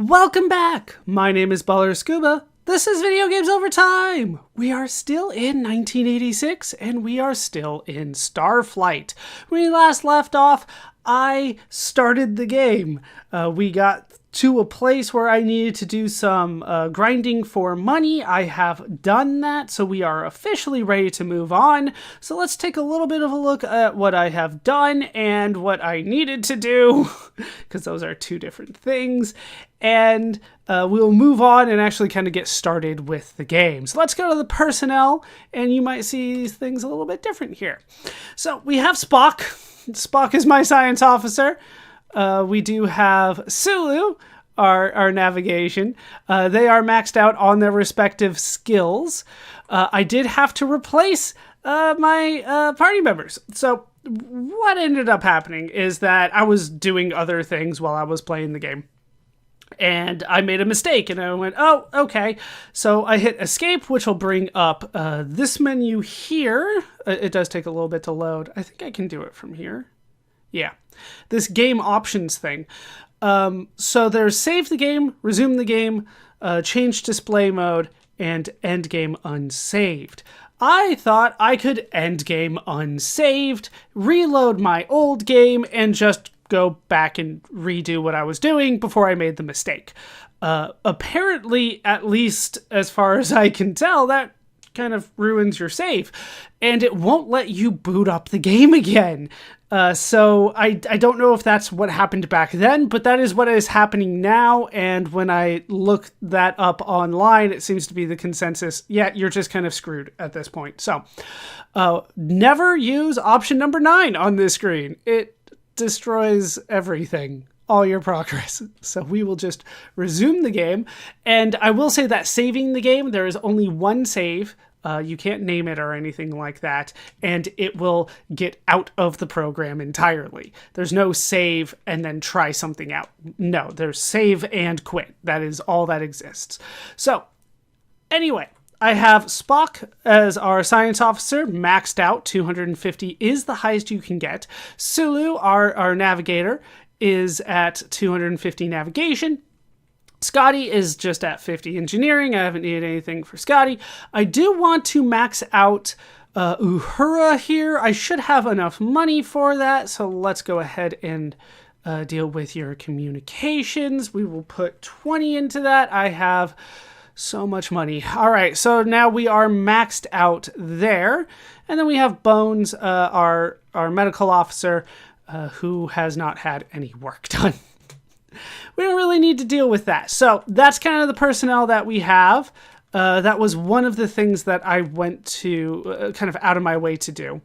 Welcome back! My name is Baller Scuba. This is Video Games Over Time! We are still in 1986 and we are still in Starflight. When we last left off, I started the game. We got to a place where I needed to do some grinding for money. I have done that, so we are officially ready to move on. So let's take a little bit of a look at what I have done and what I needed to do, because those are two different things. And we'll move on and actually kind of get started with the game. So let's go to the personnel, and you might see things a little bit different here. So we have Spock. Spock is my science officer. We do have Sulu, our navigation. They are maxed out on their respective skills. I did have to replace my party members. So what ended up happening is that I was doing other things while I was playing the game. And I made a mistake, and I went, oh, okay. So I hit escape, which will bring up this menu here. It does take a little bit to load. I think I can do it from here. Yeah, this game options thing. So there's save the game, resume the game, change display mode, and end game unsaved. I thought I could end game unsaved, reload my old game, and just go back and redo what I was doing before I made the mistake. Apparently, at least as far as I can tell, that kind of ruins your save, and it won't let you boot up the game again. So I don't know if that's what happened back then, but that is what is happening now. And when I look that up online, it seems to be the consensus. Yeah, you're just kind of screwed at this point. So never use option number 9 on this screen. It destroys everything, all your progress. So we will just resume the game. And I will say that saving the game, there is only one save. You can't name it or anything like that, and it will get out of the program entirely. There's no save and then try something out. No, there's save and quit. That is all that exists. So, anyway, I have Spock as our science officer, maxed out. 250 is the highest you can get. Sulu, our navigator, is at 250 navigation. Scotty is just at 50 engineering. I haven't needed anything for Scotty. I do want to max out Uhura here. I should have enough money for that, so let's go ahead and deal with your communications. We will put 20 into that. I have so much money. All right, so now we are maxed out there. And then we have Bones, our medical officer, who has not had any work done. We don't really need to deal with that. So that's kind of the personnel that we have. That was one of the things that I went to kind of out of my way to do.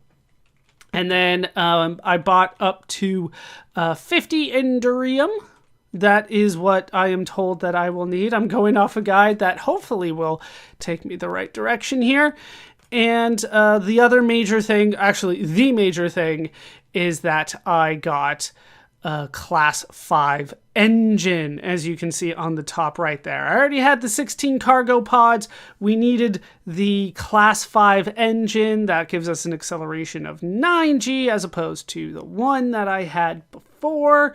And then I bought up to 50 Endurium. That is what I am told that I will need. I'm going off a guide that hopefully will take me the right direction here. And the other major thing, actually the major thing, is that I got Class 5 engine, as you can see on the top right there. I already had the 16 cargo pods. We needed the Class 5 engine. That gives us an acceleration of 9G as opposed to the one that I had before.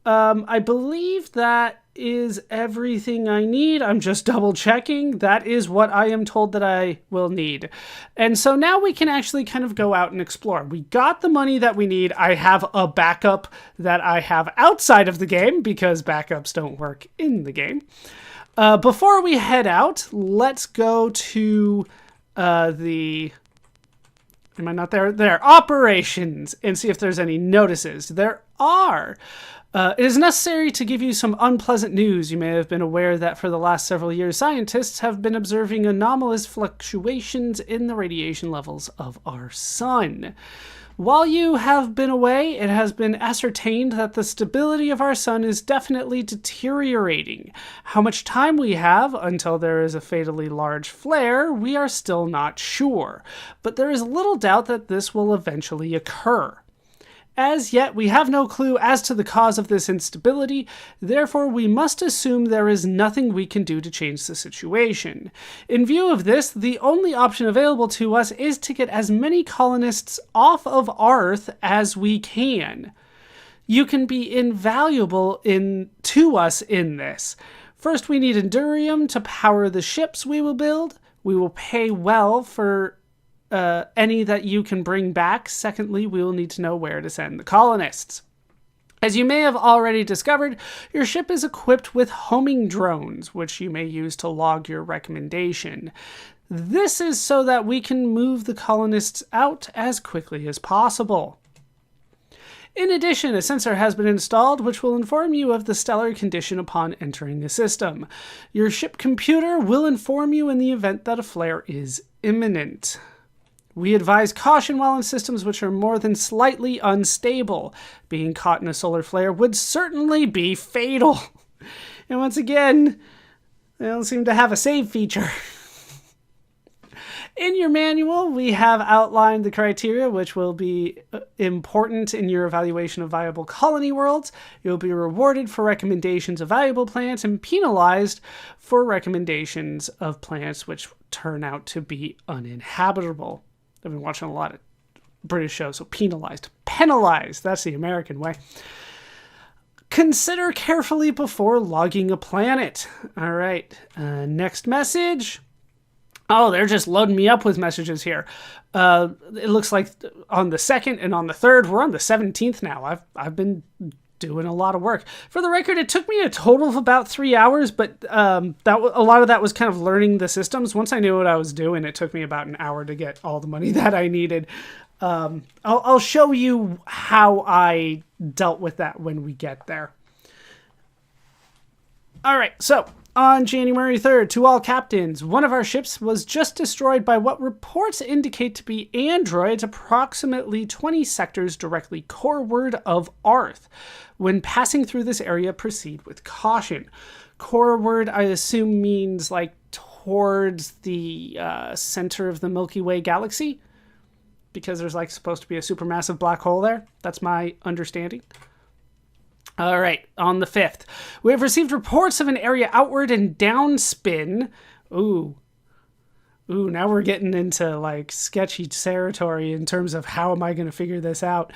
I believe that is everything I need. I'm just double checking. That is what I am told that I will need. And so now we can actually kind of go out and explore. We got the money that we need. I have a backup that I have outside of the game because backups don't work in the game. Before we head out, let's go to the... Am I not there? There. Operations, and see if there's any notices. There are. It is necessary to give you some unpleasant news. You may have been aware that for the last several years, scientists have been observing anomalous fluctuations in the radiation levels of our sun. While you have been away, it has been ascertained that the stability of our sun is definitely deteriorating. How much time we have until there is a fatally large flare, we are still not sure. But there is little doubt that this will eventually occur. As yet, we have no clue as to the cause of this instability, therefore we must assume there is nothing we can do to change the situation. In view of this, the only option available to us is to get as many colonists off of Earth as we can. You can be invaluable to us in this. First, we need Endurium to power the ships we will build. We will pay well for any that you can bring back. Secondly, we will need to know where to send the colonists. As you may have already discovered, your ship is equipped with homing drones, which you may use to log your recommendation. This is so that we can move the colonists out as quickly as possible. In addition, a sensor has been installed which will inform you of the stellar condition upon entering the system. Your ship computer will inform you in the event that a flare is imminent. We advise caution while in systems which are more than slightly unstable. Being caught in a solar flare would certainly be fatal. And once again, they don't seem to have a save feature. In your manual, we have outlined the criteria which will be important in your evaluation of viable colony worlds. You'll be rewarded for recommendations of valuable plants and penalized for recommendations of plants which turn out to be uninhabitable. I've been watching a lot of British shows, so penalized. Penalized, that's the American way. Consider carefully before logging a planet. All right, next message. Oh, they're just loading me up with messages here. It looks like on the 2nd and on the 3rd, we're on the 17th now. I've been doing a lot of work. For the record, it took me a total of about 3 hours, but a lot of that was kind of learning the systems. Once I knew what I was doing, it took me about an hour to get all the money that I needed. I'll show you how I dealt with that when we get there. All right, so on January 3rd, to all captains, one of our ships was just destroyed by what reports indicate to be androids approximately 20 sectors directly coreward of Arth. When passing through this area, proceed with caution. Coreward, I assume, means like towards the center of the Milky Way galaxy, because there's like supposed to be a supermassive black hole there. That's my understanding. All right, on the 5th, we have received reports of an area outward and downspin. Ooh, now we're getting into like sketchy territory in terms of how am I going to figure this out.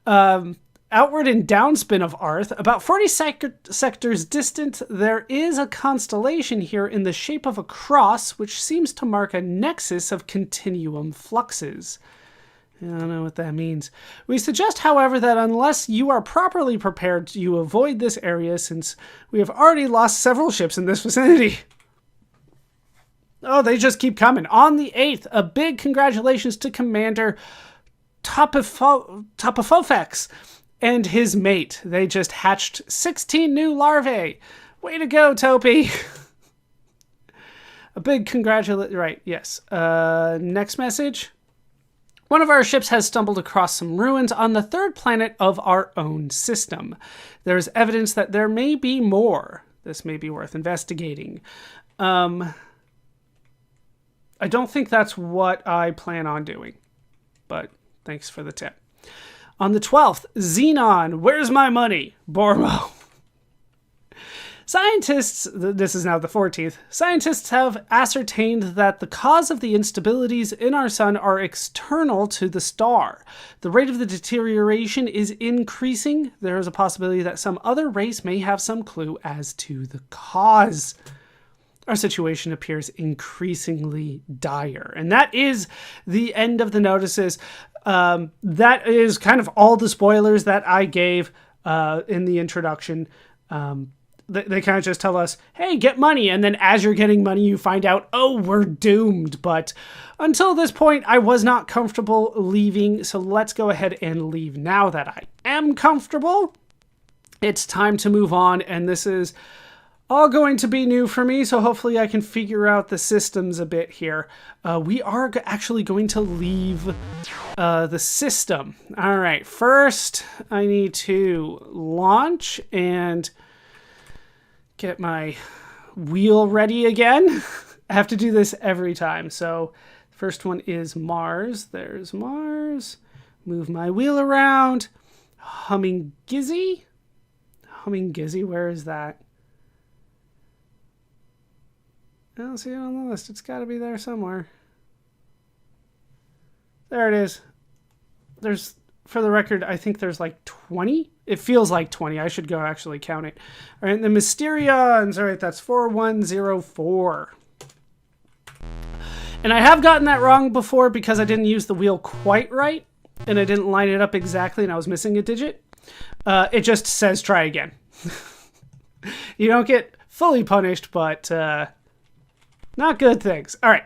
Outward and downspin of Arth, about 40 sectors distant, there is a constellation here in the shape of a cross, which seems to mark a nexus of continuum fluxes. I don't know what that means. We suggest, however, that unless you are properly prepared, you avoid this area since we have already lost several ships in this vicinity. Oh, they just keep coming. On the 8th, a big congratulations to Commander Topofofex and his mate. They just hatched 16 new larvae. Way to go, Topi. A big congratulations. Right, yes. Next message. One of our ships has stumbled across some ruins on the 3rd planet of our own system. There is evidence that there may be more. This may be worth investigating. I don't think that's what I plan on doing, but thanks for the tip. On the 12th, Xenon, where's my money? Bormo. Scientists, this is now the 14th, scientists have ascertained that the cause of the instabilities in our sun are external to the star. The rate of the deterioration is increasing. There is a possibility that some other race may have some clue as to the cause. Our situation appears increasingly dire. And that is the end of the notices. That is kind of all the spoilers that I gave in the introduction. They kind of just tell us, hey, get money. And then as you're getting money, you find out, oh, we're doomed. But until this point, I was not comfortable leaving. So let's go ahead and leave now that I am comfortable. It's time to move on. And this is all going to be new for me. So hopefully I can figure out the systems a bit here. We are actually going to leave the system. All right. First, I need to launch and get my wheel ready again. I have to do this every time. So first one is Mars. There's Mars. Move my wheel around. Humming Gizzy, where is that? I don't see it on the list. It's got to be there somewhere. There it is. There's for the record, I think there's like 20. It feels like 20. I should go actually count it. All right, the Mysterions. All right, that's 4104. And I have gotten that wrong before because I didn't use the wheel quite right, and I didn't line it up exactly, and I was missing a digit. It just says try again. You don't get fully punished, but not good things. All right.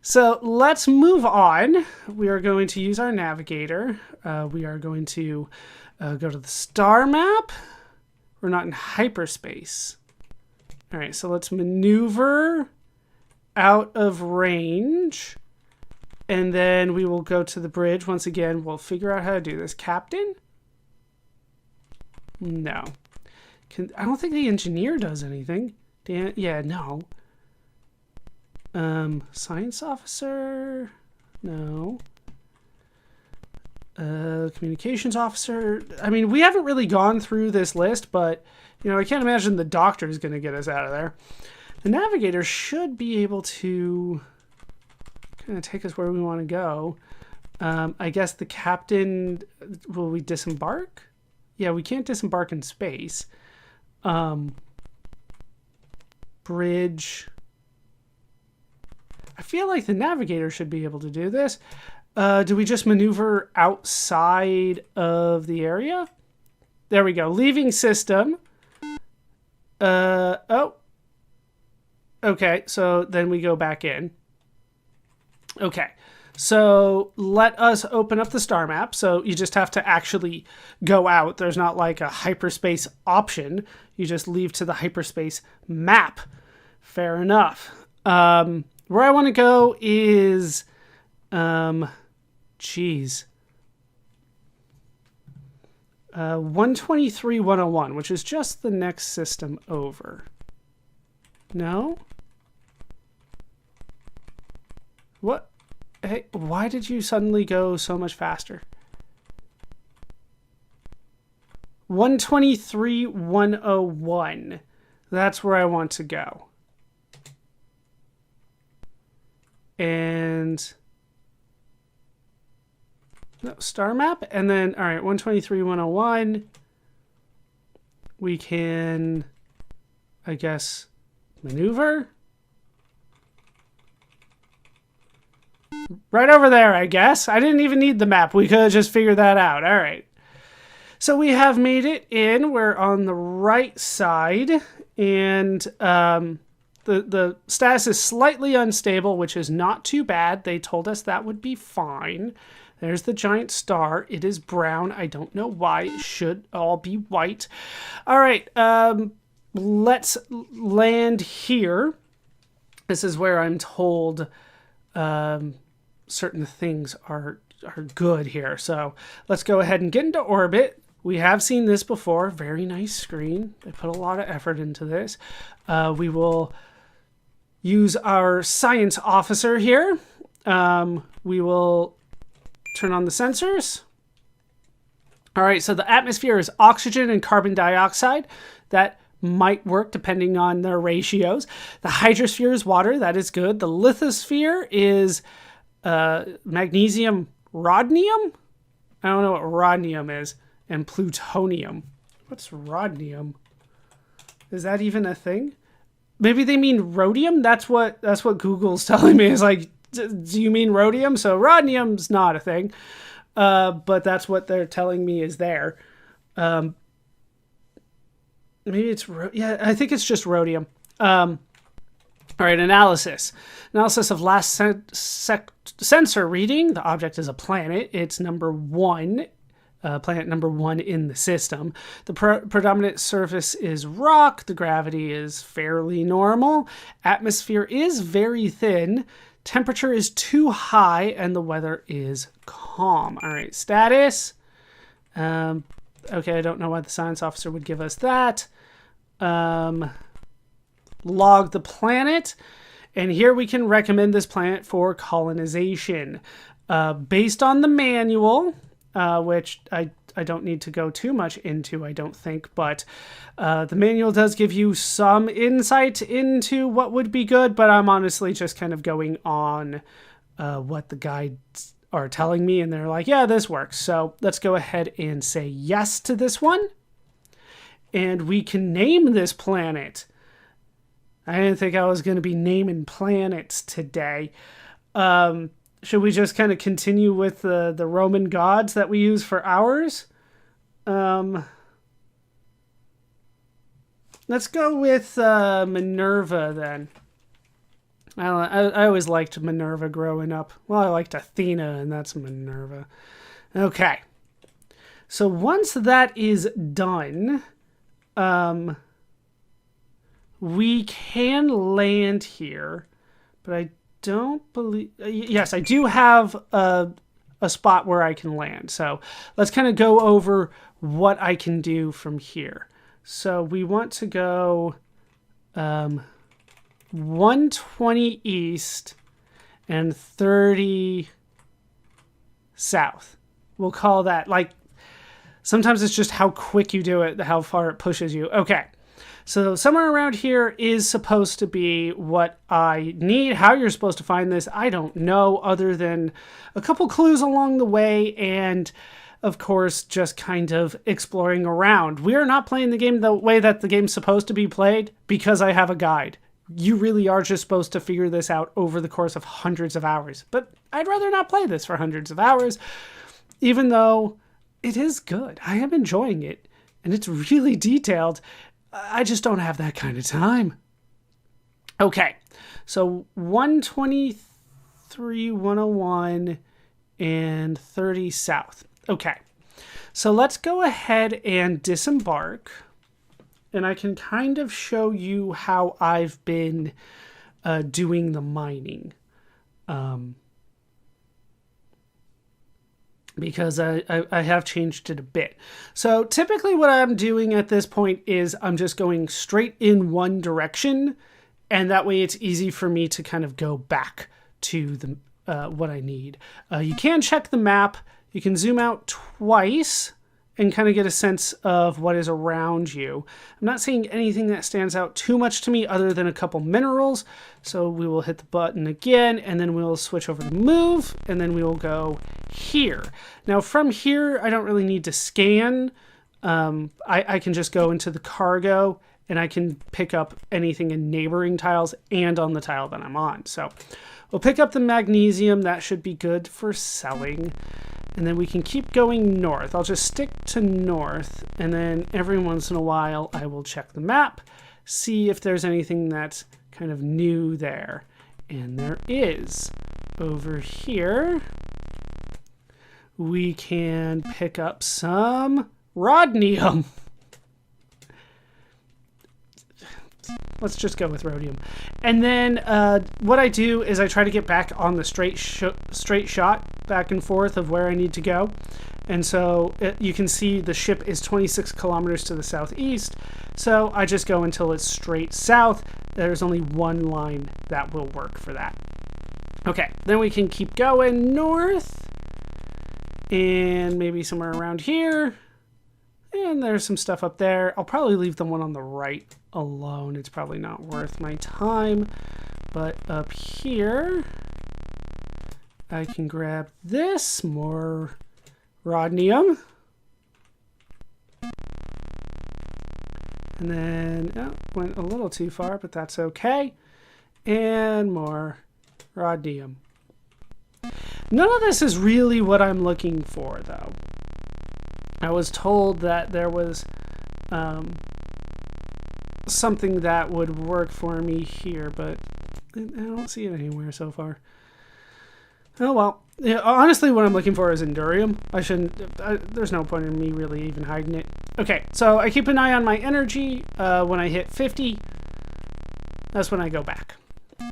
So let's move on. We are going to use our navigator. We are going to go to the star map. We're not in hyperspace. All right, so let's maneuver out of range. And then we will go to the bridge. Once again, we'll figure out how to do this. Captain? No. I don't think the engineer does anything. Yeah, no. Science officer? No. Communications officer? I mean, we haven't really gone through this list, but, you know, I can't imagine the doctor is going to get us out of there. The navigator should be able to kind of take us where we want to go. I guess the captain, will we disembark? Yeah, we can't disembark in space. Bridge. I feel like the navigator should be able to do this. Do we just maneuver outside of the area? There we go. Leaving system. Oh. Okay, so then we go back in. Okay, so let us open up the star map. So you just have to actually go out. There's not like a hyperspace option. You just leave to the hyperspace map. Fair enough. Where I want to go is, geez, 123.101, which is just the next system over. No? What? Hey, why did you suddenly go so much faster? 123.101. That's where I want to go. And no, star map, and then all right, 123.101. We can, I guess, maneuver right over there. I guess I didn't even need the map. We could have just figured that out. All right. So we have made it in. We're on the right side, and the status is slightly unstable, which is not too bad. They told us that would be fine. There's the giant star. It is brown. I don't know why. It should all be white. All right. Let's land here. This is where I'm told certain things are good here. So let's go ahead and get into orbit. We have seen this before. Very nice screen. They put a lot of effort into this. We will use our science officer here. We will turn on the sensors. All right, so the atmosphere is oxygen and carbon dioxide. That might work depending on their ratios. The hydrosphere is water. That is good. The lithosphere is magnesium rodnium. I don't know what rodnium is. And plutonium. What's rodnium? Is that even a thing? Maybe they mean rhodium? That's what Google's telling me. Is like, do you mean rhodium? So rodnium's not a thing. But that's what they're telling me is there. Maybe it's, yeah, I think it's just rhodium. All right, analysis. Analysis of last sensor reading. The object is a planet. It's number 1. Planet number 1 in the system. The predominant surface is rock. The gravity is fairly normal. Atmosphere is very thin. Temperature is too high, and the weather is calm. All right, status. Okay, I don't know why the science officer would give us that. Log the planet. And here we can recommend this planet for colonization. Based on the manual, which I don't need to go too much into, I don't think, but the manual does give you some insight into what would be good, but I'm honestly just kind of going on what the guides are telling me, and they're like, yeah, this works. So let's go ahead and say yes to this one. And we can name this planet. I didn't think I was going to be naming planets today. Should we just kind of continue with the Roman gods that we use for ours? Let's go with Minerva then. I always liked Minerva growing up. Well, I liked Athena, and that's Minerva. Okay. So once that is done, we can land here, but I don't believe... Yes, I do have a spot where I can land. So let's kind of go over what I can do from here. So we want to go 120 east and 30 south. We'll call that, like, sometimes it's just how quick you do it, how far it pushes you. Okay. So somewhere around here is supposed to be what I need. How you're supposed to find this, I don't know, other than a couple clues along the way and, of course, just kind of exploring around. We are not playing the game the way that the game's supposed to be played because I have a guide. You really are just supposed to figure this out over the course of hundreds of hours. But I'd rather not play this for hundreds of hours, even though it is good. I am enjoying it, and it's really detailed. I just don't have that kind of time. Okay, so 123, 101, and 30 south. Okay, so let's go ahead and disembark, and I can kind of show you how I've been doing the mining. Because I have changed it a bit. So typically what I'm doing at this point is I'm just going straight in one direction, and that way it's easy for me to kind of go back to the what I need. You can check the map. You can zoom out twice and kind of get a sense of what is around you. I'm not seeing anything that stands out too much to me other than a couple minerals. So we will hit the button again, and then we'll switch over to move, and then we will go here. Now from here, I don't really need to scan. I can just go into the cargo, and I can pick up anything in neighboring tiles and on the tile that I'm on. So we'll pick up the magnesium. That should be good for selling. And then we can keep going north. I'll just stick to north, and then every once in a while I will check the map, see if there's anything that's kind of new there. And there is. Over here, we can pick up some rhodium. Let's just go with rhodium. And then what I do is I try to get back on the straight shot back and forth of where I need to go. And so you can see the ship is 26 kilometers to the southeast. So I just go until it's straight south. There's only one line that will work for that. Okay, then we can keep going north. And maybe somewhere around here. And there's some stuff up there. I'll probably leave the one on the right alone. It's probably not worth my time. But up here, I can grab this, more rhodium. And then, went a little too far, but that's okay. And more rhodium. None of this is really what I'm looking for, though. I was told that there was something that would work for me here, but I don't see it anywhere so far. Oh well. Yeah, honestly, what I'm looking for is Endurium. There's no point in me really even hiding it. Okay, so I keep an eye on my energy. When I hit 50, that's when I go back.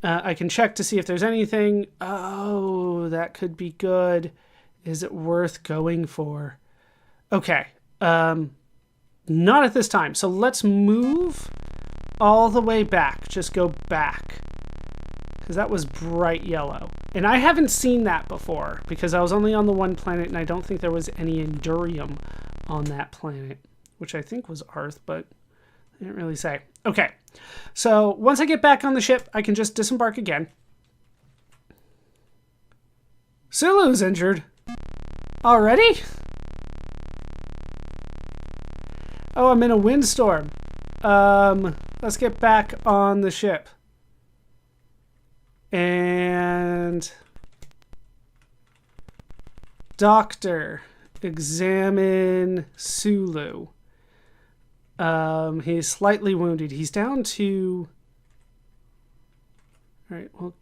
I can check to see if there's anything. Oh, that could be good. Is it worth going for? Okay, not at this time. So let's move all the way back. Just go back. Because that was bright yellow. And I haven't seen that before because I was only on the one planet and I don't think there was any Endurium on that planet, which I think was Earth, but I didn't really say. Okay, so once I get back on the ship, I can just disembark again. Sulu's injured. Already? Oh, I'm in a windstorm. Let's get back on the ship. And... Doctor, examine Sulu. He's slightly wounded. He's down to... Alright, well...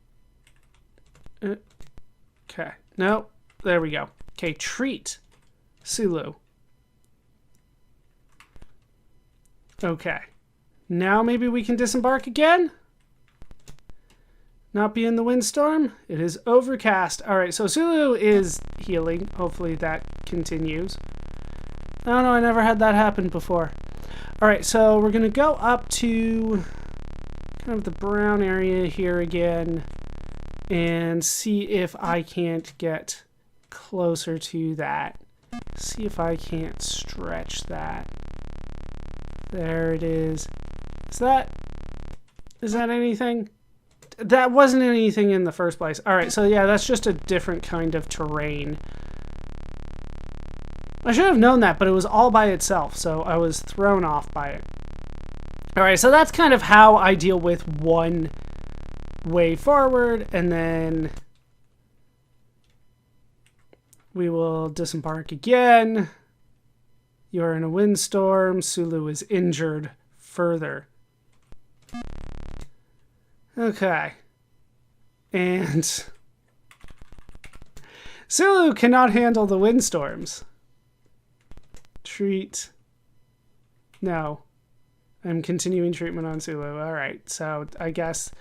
Okay. No, there we go. Okay, treat Sulu. Okay. Now maybe we can disembark again? Not be in the windstorm? It is overcast. Alright, so Sulu is healing. Hopefully that continues. Oh no, I never had that happen before. Alright, so we're going to go up to kind of the brown area here again and see if I can't get closer to that. See if I can't stretch that. There it is. Is that anything? That wasn't anything in the first place. Alright, so yeah, that's just a different kind of terrain. I should have known that, but it was all by itself, so I was thrown off by it. Alright, so that's kind of how I deal with one way forward, and then we will disembark again. You're in a windstorm. Sulu is injured further. Okay. And Sulu cannot handle the windstorms. Treat. No. I'm continuing treatment on Sulu. Alright, so I guess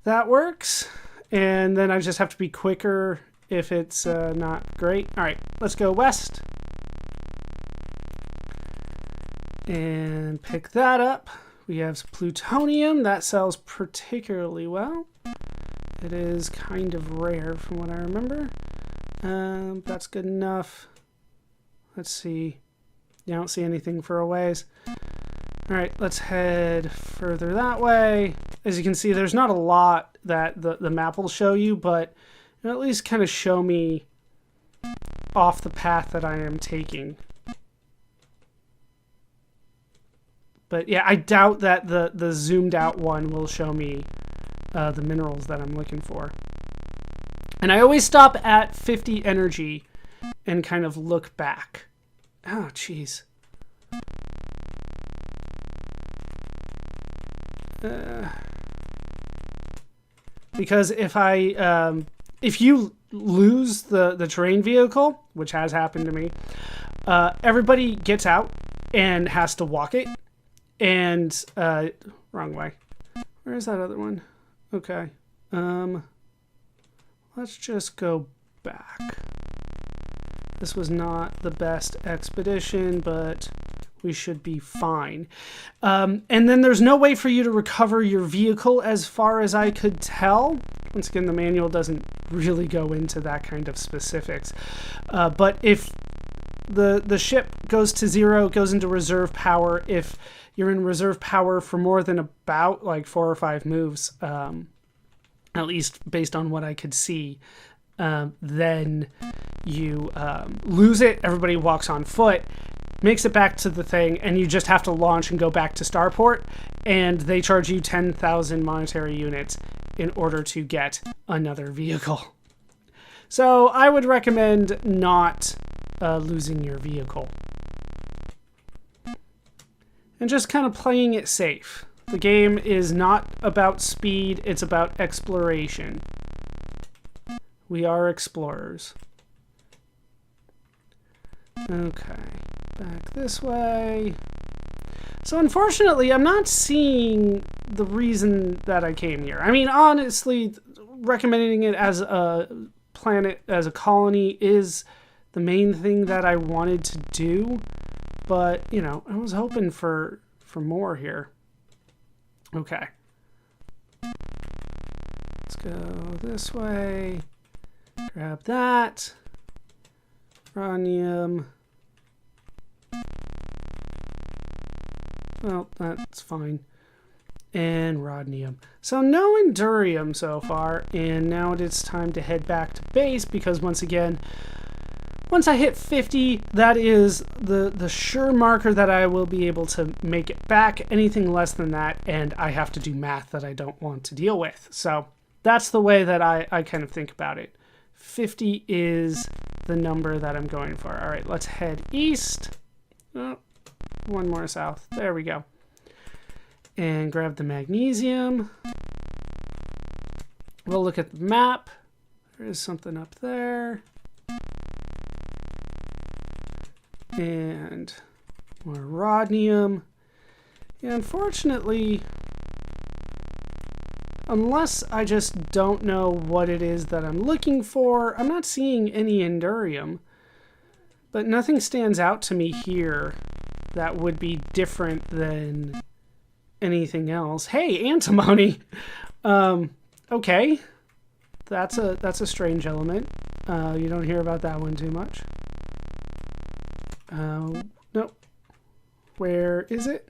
that works. And then I just have to be quicker if it's not great. Alright, let's go west. And pick that up. We have some plutonium. That sells particularly well. It is kind of rare from what I remember. That's good enough. Let's see. Yeah, I don't see anything for a ways. Alright, let's head further that way. As you can see, there's not a lot that the map will show you, but it'll at least kind of show me off the path that I am taking. But yeah, I doubt that the zoomed out one will show me the minerals that I'm looking for. And I always stop at 50 energy and kind of look back. Oh, jeez. Because if you lose the terrain vehicle, which has happened to me, everybody gets out and has to walk it. And, wrong way. Where is that other one? Okay. Let's just go back. This was not the best expedition, but we should be fine. And then there's no way for you to recover your vehicle as far as I could tell. Once again, the manual doesn't really go into that kind of specifics. But if the ship goes to 0, goes into reserve power, if you're in reserve power for more than about like 4 or 5 moves, at least based on what I could see, then you lose it. Everybody walks on foot, makes it back to the thing, and you just have to launch and go back to Starport, and they charge you 10,000 monetary units in order to get another vehicle. So I would recommend not losing your vehicle. And just kind of playing it safe. The game is not about speed, it's about exploration. We are explorers. Okay, back this way. So unfortunately, I'm not seeing the reason that I came here. I mean, honestly, recommending it as a planet, as a colony, is the main thing that I wanted to do. But, you know, I was hoping for more here. Okay. Let's go this way. Grab that. Uranium. Well, that's fine. and rodnium. So no endurium so far, and now it's time to head back to base because once again, once I hit 50, that is the sure marker that I will be able to make it back. Anything less than that, and I have to do math that I don't want to deal with. So that's the way that I kind of think about it. 50 is the number that I'm going for. All right, let's head east. Oh, one more south. There we go. And grab the magnesium. We'll look at the map. There is something up there. And more rodnium. Yeah, unfortunately, unless I just don't know what it is that I'm looking for, I'm not seeing any endurium. But nothing stands out to me here that would be different than anything else. Hey, antimony! Okay. That's a strange element. You don't hear about that one too much. Nope. Where is it?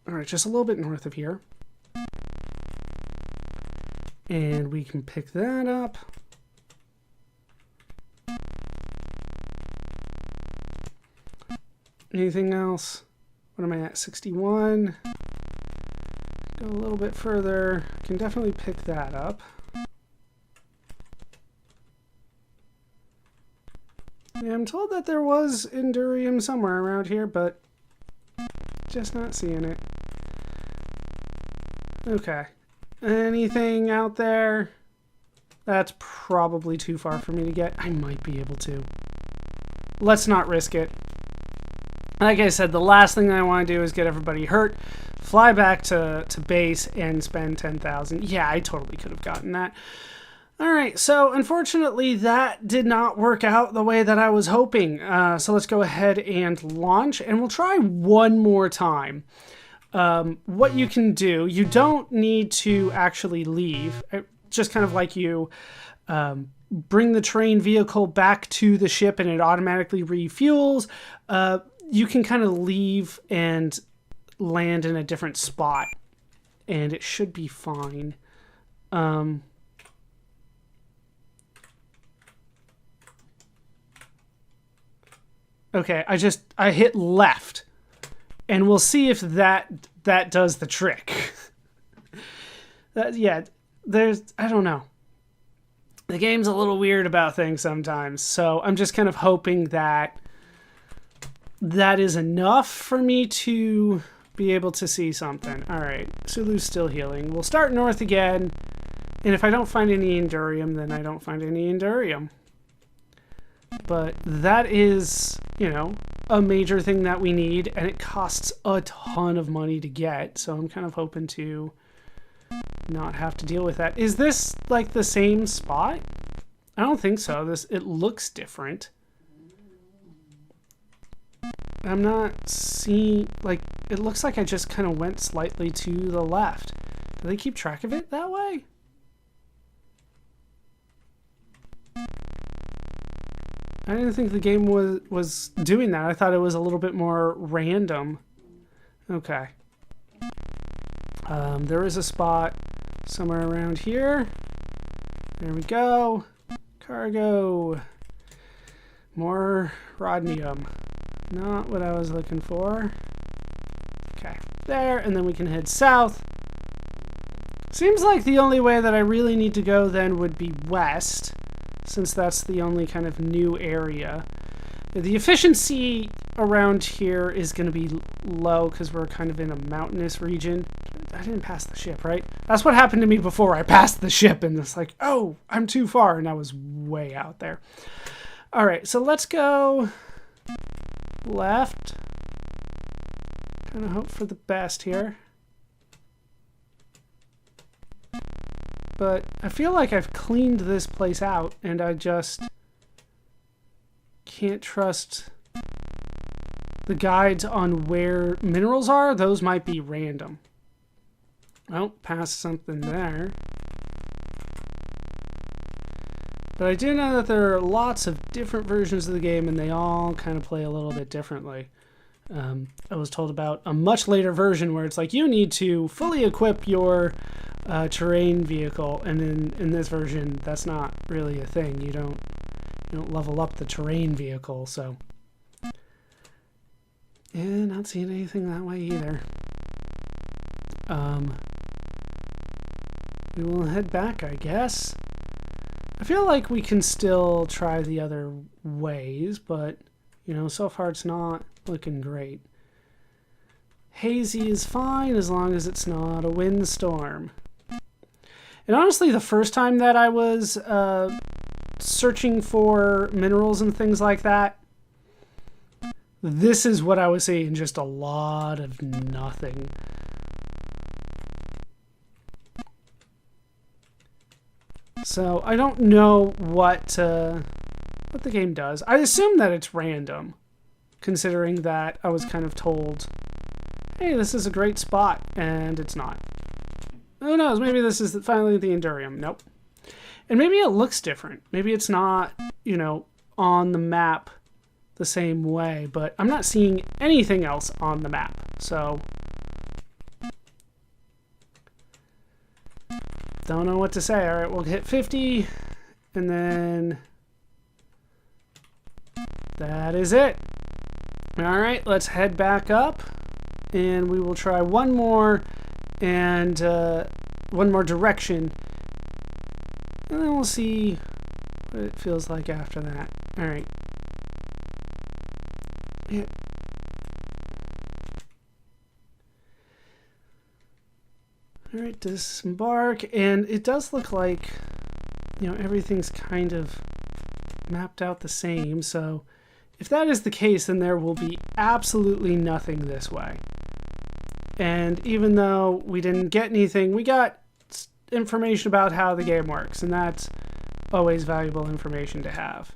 Alright, just a little bit north of here. And we can pick that up. Anything else? What am I at? 61. Go a little bit further. Can definitely pick that up. Yeah, I'm told that there was endurium somewhere around here, but just not seeing it. Okay. Anything out there? That's probably too far for me to get. I might be able to. Let's not risk it. Like I said, the last thing I want to do is get everybody hurt, fly back to base, and spend 10,000. Yeah, I totally could have gotten that. All right, so unfortunately, that did not work out the way that I was hoping. So let's go ahead and launch, and we'll try one more time. What you can do, you don't need to actually leave. Just kind of like you bring the terrain vehicle back to the ship and it automatically refuels. You can kind of leave and land in a different spot, and it should be fine. Okay, I hit left, and we'll see if that does the trick. Yeah, I don't know. The game's a little weird about things sometimes, so I'm just kind of hoping that is enough for me to be able to see something. All right, Sulu's still healing. We'll start north again, and if I don't find any endurium, then I don't find any endurium. But that is, you know, a major thing that we need, and it costs a ton of money to get, so I'm kind of hoping to not have to deal with that. Is this like the same spot? I don't think so. It looks different. I'm not seeing, like, it looks like I just kind of went slightly to the left. Do they keep track of it that way? I didn't think the game was doing that. I thought it was a little bit more random. Okay. There is a spot somewhere around here. There we go. Cargo. More rodnium. Not what I was looking for. Okay, there, and then we can head south. Seems like the only way that I really need to go then would be west, since that's the only kind of new area. The efficiency around here is going to be low because we're kind of in a mountainous region. I didn't pass the ship, right? That's what happened to me before. I passed the ship and it's like, oh, I'm too far, and I was way out there. All right, so let's go left. Kind of hope for the best here. But I feel like I've cleaned this place out, and I just can't trust the guides on where minerals are. Those might be random. Oh, passed something there. But I do know that there are lots of different versions of the game, and they all kind of play a little bit differently. I was told about a much later version where it's like you need to fully equip your terrain vehicle, and in this version that's not really a thing. You don't level up the terrain vehicle, so and not seeing anything that way either. We will head back, I guess. I feel like we can still try the other ways, but so far it's not looking great. Hazy is fine as long as it's not a windstorm. And honestly, the first time that I was searching for minerals and things like that, this is what I was seeing, just a lot of nothing. So I don't know what the game does. I assume that it's random, considering that I was kind of told, hey, this is a great spot, and it's not. Who knows? Maybe this is finally the Endurium. Nope. And maybe it looks different. Maybe it's not, on the map the same way, but I'm not seeing anything else on the map, so don't know what to say. All right, we'll hit 50, and then that is it. All right, let's head back up, and we will try one more and one more direction, and then we'll see what it feels like after that. All right. Yeah. All right, disembark, and it does look like, everything's kind of mapped out the same, so if that is the case, then there will be absolutely nothing this way. And even though we didn't get anything, we got information about how the game works, and that's always valuable information to have.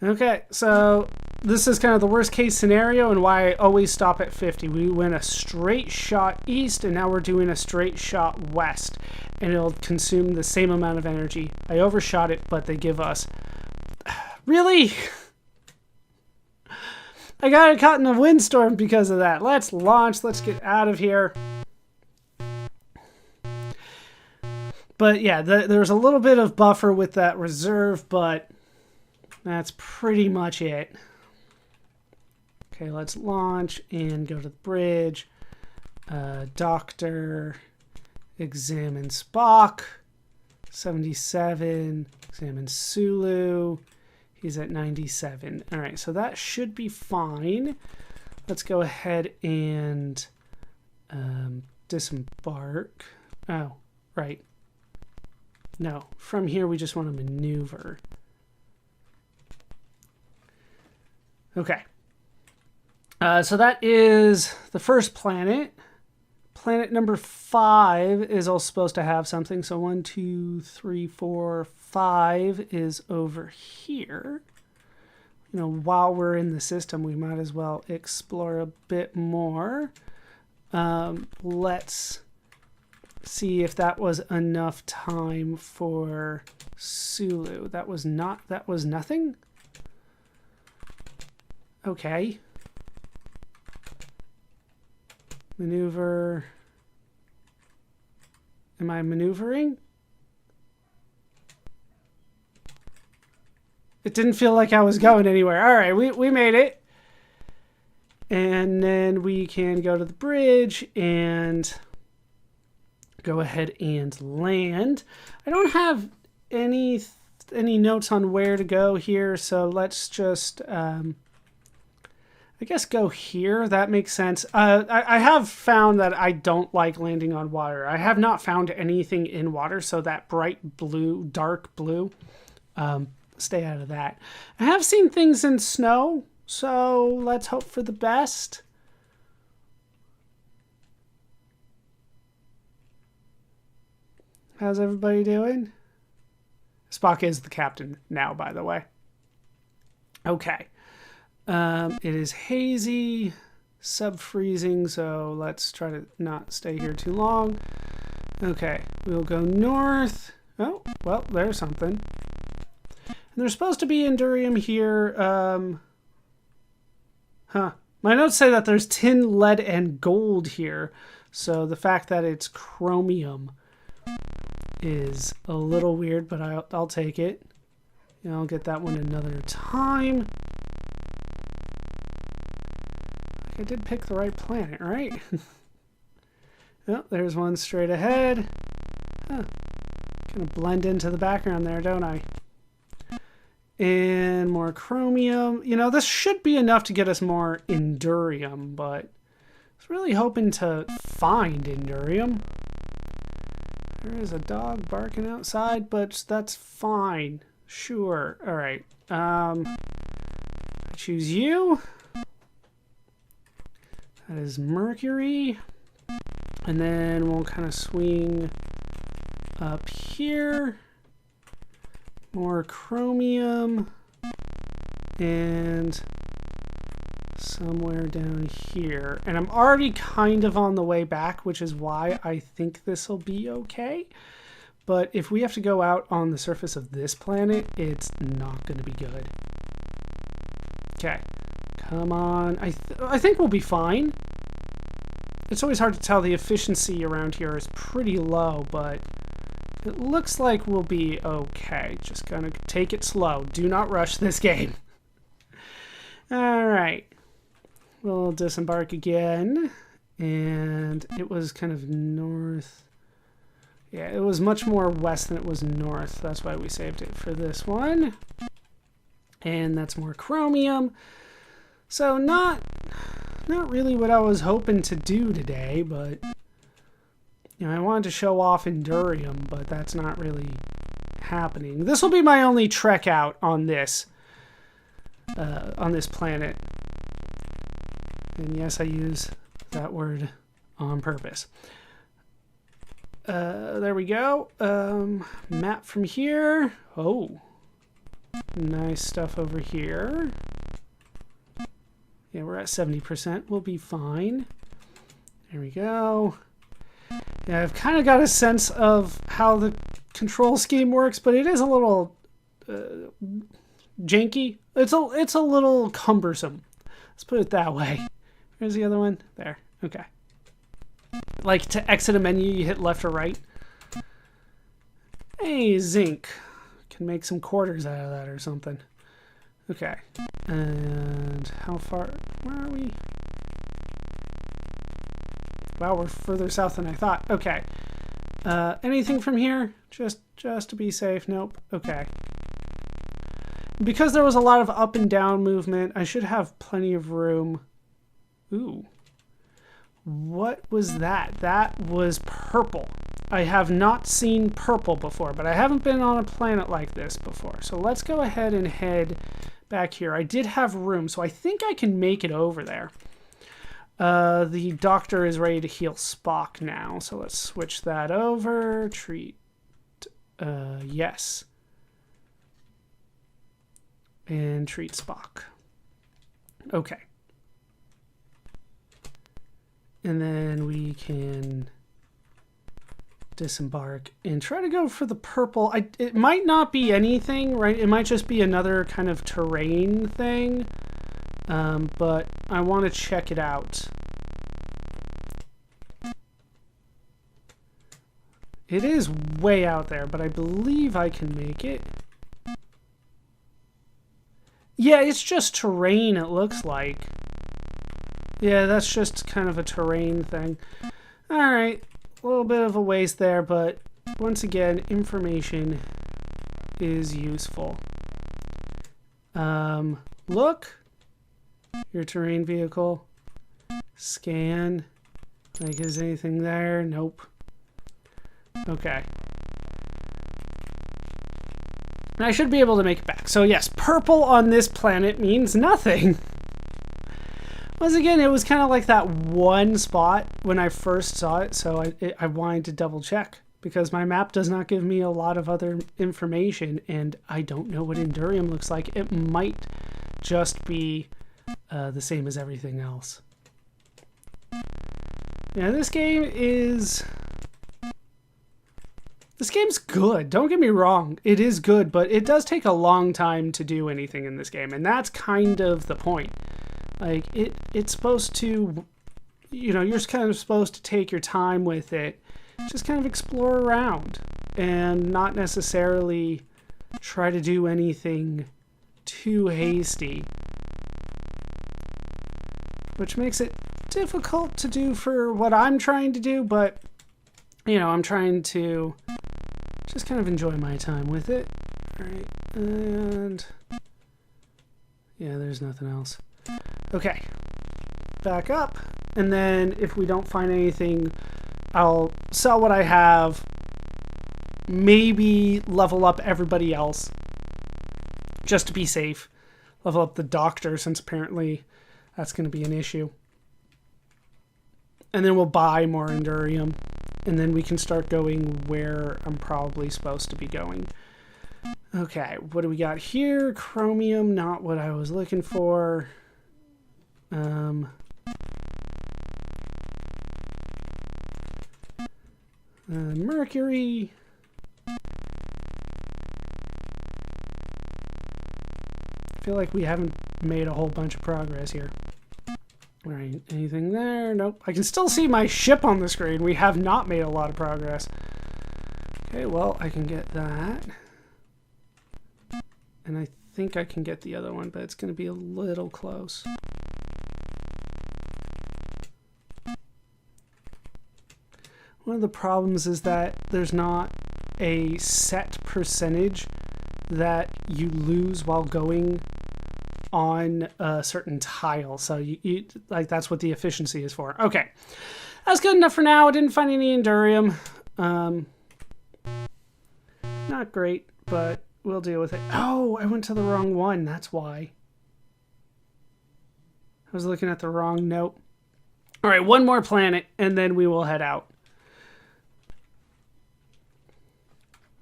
Okay, so this is kind of the worst case scenario and why I always stop at 50. We went a straight shot east, and now we're doing a straight shot west, and it'll consume the same amount of energy. I overshot it, but they give us... Really? I got caught in a windstorm because of that. Let's launch. Let's get out of here. But yeah, there's a little bit of buffer with that reserve, but that's pretty much it. Okay, let's launch and go to the bridge. Doctor, examine Spock. 77, examine Sulu. He's at 97. All right, so that should be fine. Let's go ahead and disembark. Oh, right. No, from here we just want to maneuver. Okay. So that is the first planet. Planet number 5 is all supposed to have something. So 1, 2, 3, 4, 5 is over here. While we're in the system, we might as well explore a bit more. Let's see if that was enough time for Sulu. That was nothing? Okay. Maneuver. Am I maneuvering? It didn't feel like I was going anywhere. All right, we made it. And then we can go to the bridge and go ahead and land. I don't have any notes on where to go here, so let's just I guess go here. That makes sense. I have found that I don't like landing on water. I have not found anything in water, so that bright blue, dark blue, stay out of that. I have seen things in snow, so let's hope for the best. How's everybody doing? Spock is the captain now, by the way. Okay. It is hazy, sub-freezing, so let's try to not stay here too long. Okay, we'll go north. Oh, well, there's something. And there's supposed to be Endurium here. Huh. My notes say that there's tin, lead, and gold here. So the fact that it's chromium is a little weird, but I'll take it. And I'll get that one another time. I did pick the right planet, right? Oh, there's one straight ahead. Huh. Kind of blend into the background there, don't I? And more chromium. You know, this should be enough to get us more endurium, but I was really hoping to find endurium. There is a dog barking outside, but that's fine. Sure. All right. I choose you. That is Mercury. And then we'll kind of swing up here. More chromium. And somewhere down here. And I'm already kind of on the way back, which is why I think this will be okay. But if we have to go out on the surface of this planet, it's not going to be good. Okay. Come on. I think we'll be fine. It's always hard to tell. The efficiency around here is pretty low, but it looks like we'll be okay. Just gonna take it slow. Do not rush this game. All right. We'll disembark again. And it was kind of north. Yeah, it was much more west than it was north. That's why we saved it for this one. And that's more chromium. So not really what I was hoping to do today, but you know, I wanted to show off endurium, but that's not really happening. This will be my only trek out on this planet. And yes, I use that word on purpose. There we go. Map from here. Oh, nice stuff over here. Yeah, we're at 70%. We'll be fine. There we go. Yeah, I've kind of got a sense of how the control scheme works, but it is a little janky. It's a little cumbersome. Let's put it that way. Where's the other one? There. Okay. Like to exit a menu, you hit left or right. Hey, zinc. Can make some quarters out of that or something. Okay. And how far? Where are we? Wow, we're further south than I thought. Okay. Anything from here? Just to be safe. Nope. Okay. Because there was a lot of up and down movement, I should have plenty of room. Ooh. What was that? That was purple. I have not seen purple before, but I haven't been on a planet like this before. So let's go ahead and head back here. I did have room, so I think I can make it over there. The doctor is ready to heal Spock now, so let's switch that over. Treat. Yes. And treat Spock. Okay. And then we can disembark and try to go for the purple. It might not be anything, right? It might just be another kind of terrain thing. But I want to check it out. It is way out there, but I believe I can make it. Yeah, it's just terrain, it looks like. Yeah, that's just kind of a terrain thing. Alright, a little bit of a waste there, but once again, information is useful. Look. Your terrain vehicle. Scan. Like, is anything there? Nope. Okay. And I should be able to make it back. So yes, purple on this planet means nothing. Once again, it was kind of like that one spot when I first saw it, so I wanted to double check because my map does not give me a lot of other information, and I don't know what Endurium looks like. It might just be the same as everything else. Yeah, this game's good. Don't get me wrong. It is good, but it does take a long time to do anything in this game, and that's kind of the point. Like, it's supposed to, you know, you're just kind of supposed to take your time with it. Just kind of explore around and not necessarily try to do anything too hasty. Which makes it difficult to do for what I'm trying to do, but, you know, I'm trying to just kind of enjoy my time with it. All right, and yeah, there's nothing else. Okay, back up, and then if we don't find anything, I'll sell what I have, maybe level up everybody else, just to be safe. Level up the doctor, since apparently that's going to be an issue. And then we'll buy more Endurium, and then we can start going where I'm probably supposed to be going. Okay, what do we got here? Chromium, not what I was looking for. Mercury. I feel like we haven't made a whole bunch of progress here. All right, anything there? Nope. I can still see my ship on the screen. We have not made a lot of progress. Okay, well, I can get that. And I think I can get the other one, but it's going to be a little close. One of the problems is that there's not a set percentage that you lose while going on a certain tile. So you like, that's what the efficiency is for. Okay, that's good enough for now. I didn't find any Endurium. Not great, but we'll deal with it. Oh, I went to the wrong one. That's why. I was looking at the wrong note. All right, one more planet, and then we will head out.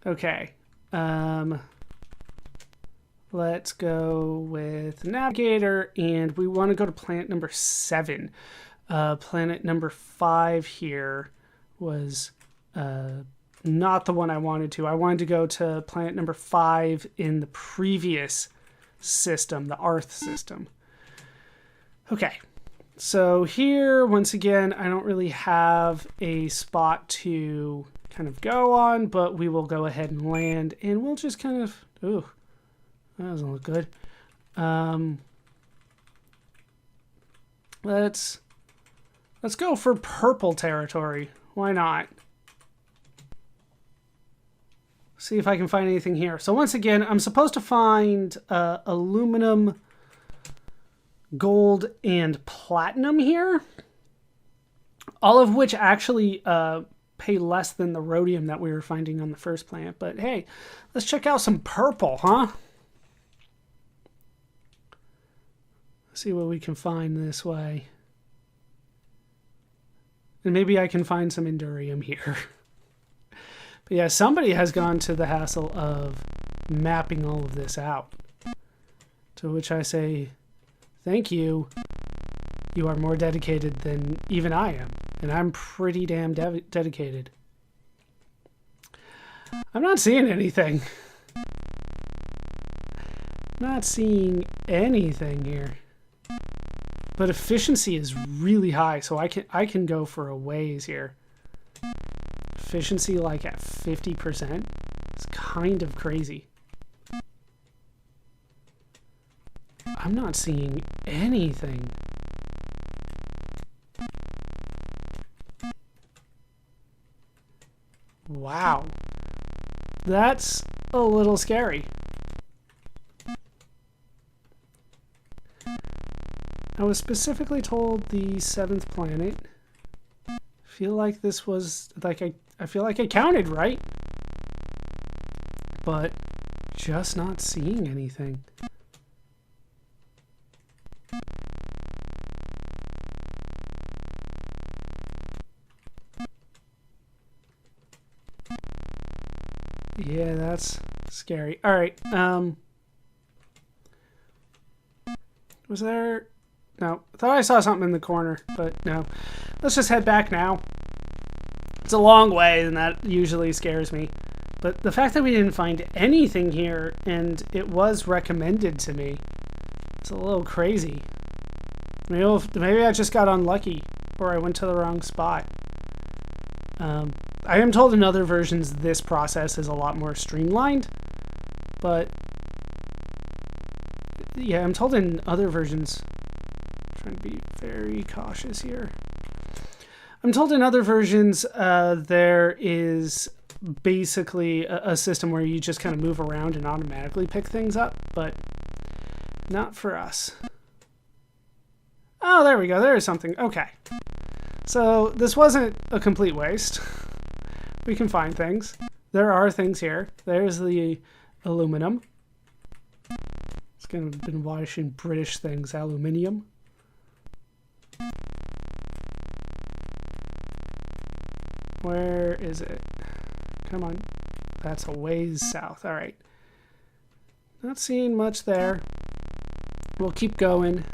Okay. Let's go with Navigator, and we want to go to planet number 7. Planet number 5 here was not the one I wanted to. I wanted to go to planet number 5 in the previous system, the Arth system. Okay, so here, once again, I don't really have a spot to kind of go on, but we will go ahead and land, and we'll just kind of... Ooh. That doesn't look good. Let's go for purple territory. Why not? See if I can find anything here. So once again, I'm supposed to find aluminum, gold, and platinum here. All of which actually pay less than the rhodium that we were finding on the first planet. But hey, let's check out some purple, huh? See what we can find this way. And maybe I can find some Endurium here. But yeah, somebody has gone to the hassle of mapping all of this out. To which I say, thank you. You are more dedicated than even I am. And I'm pretty damn dedicated. I'm not seeing anything. Not seeing anything here. But efficiency is really high, so I can go for a ways here. Efficiency like at 50%. It's kind of crazy. I'm not seeing anything. Wow. That's a little scary. I was specifically told the 7th planet. Feel like this was like I feel like I counted right, but just not seeing anything. Yeah, that's scary. All right. Was there? No, I thought I saw something in the corner, but no. Let's just head back now. It's a long way, and that usually scares me. But the fact that we didn't find anything here, and it was recommended to me, it's a little crazy. Maybe I just got unlucky, or I went to the wrong spot. I am told in other versions this process is a lot more streamlined, but yeah, I'm told in other versions, I'm trying to be very cautious here. I'm told in other versions there is basically a system where you just kind of move around and automatically pick things up, but not for us. Oh, there we go. There is something. Okay. So this wasn't a complete waste. We can find things. There are things here. There's the aluminum. It's kind of been watching British things. Aluminium. Where is it? Come on. That's a ways south. All right. Not seeing much there. We'll keep going.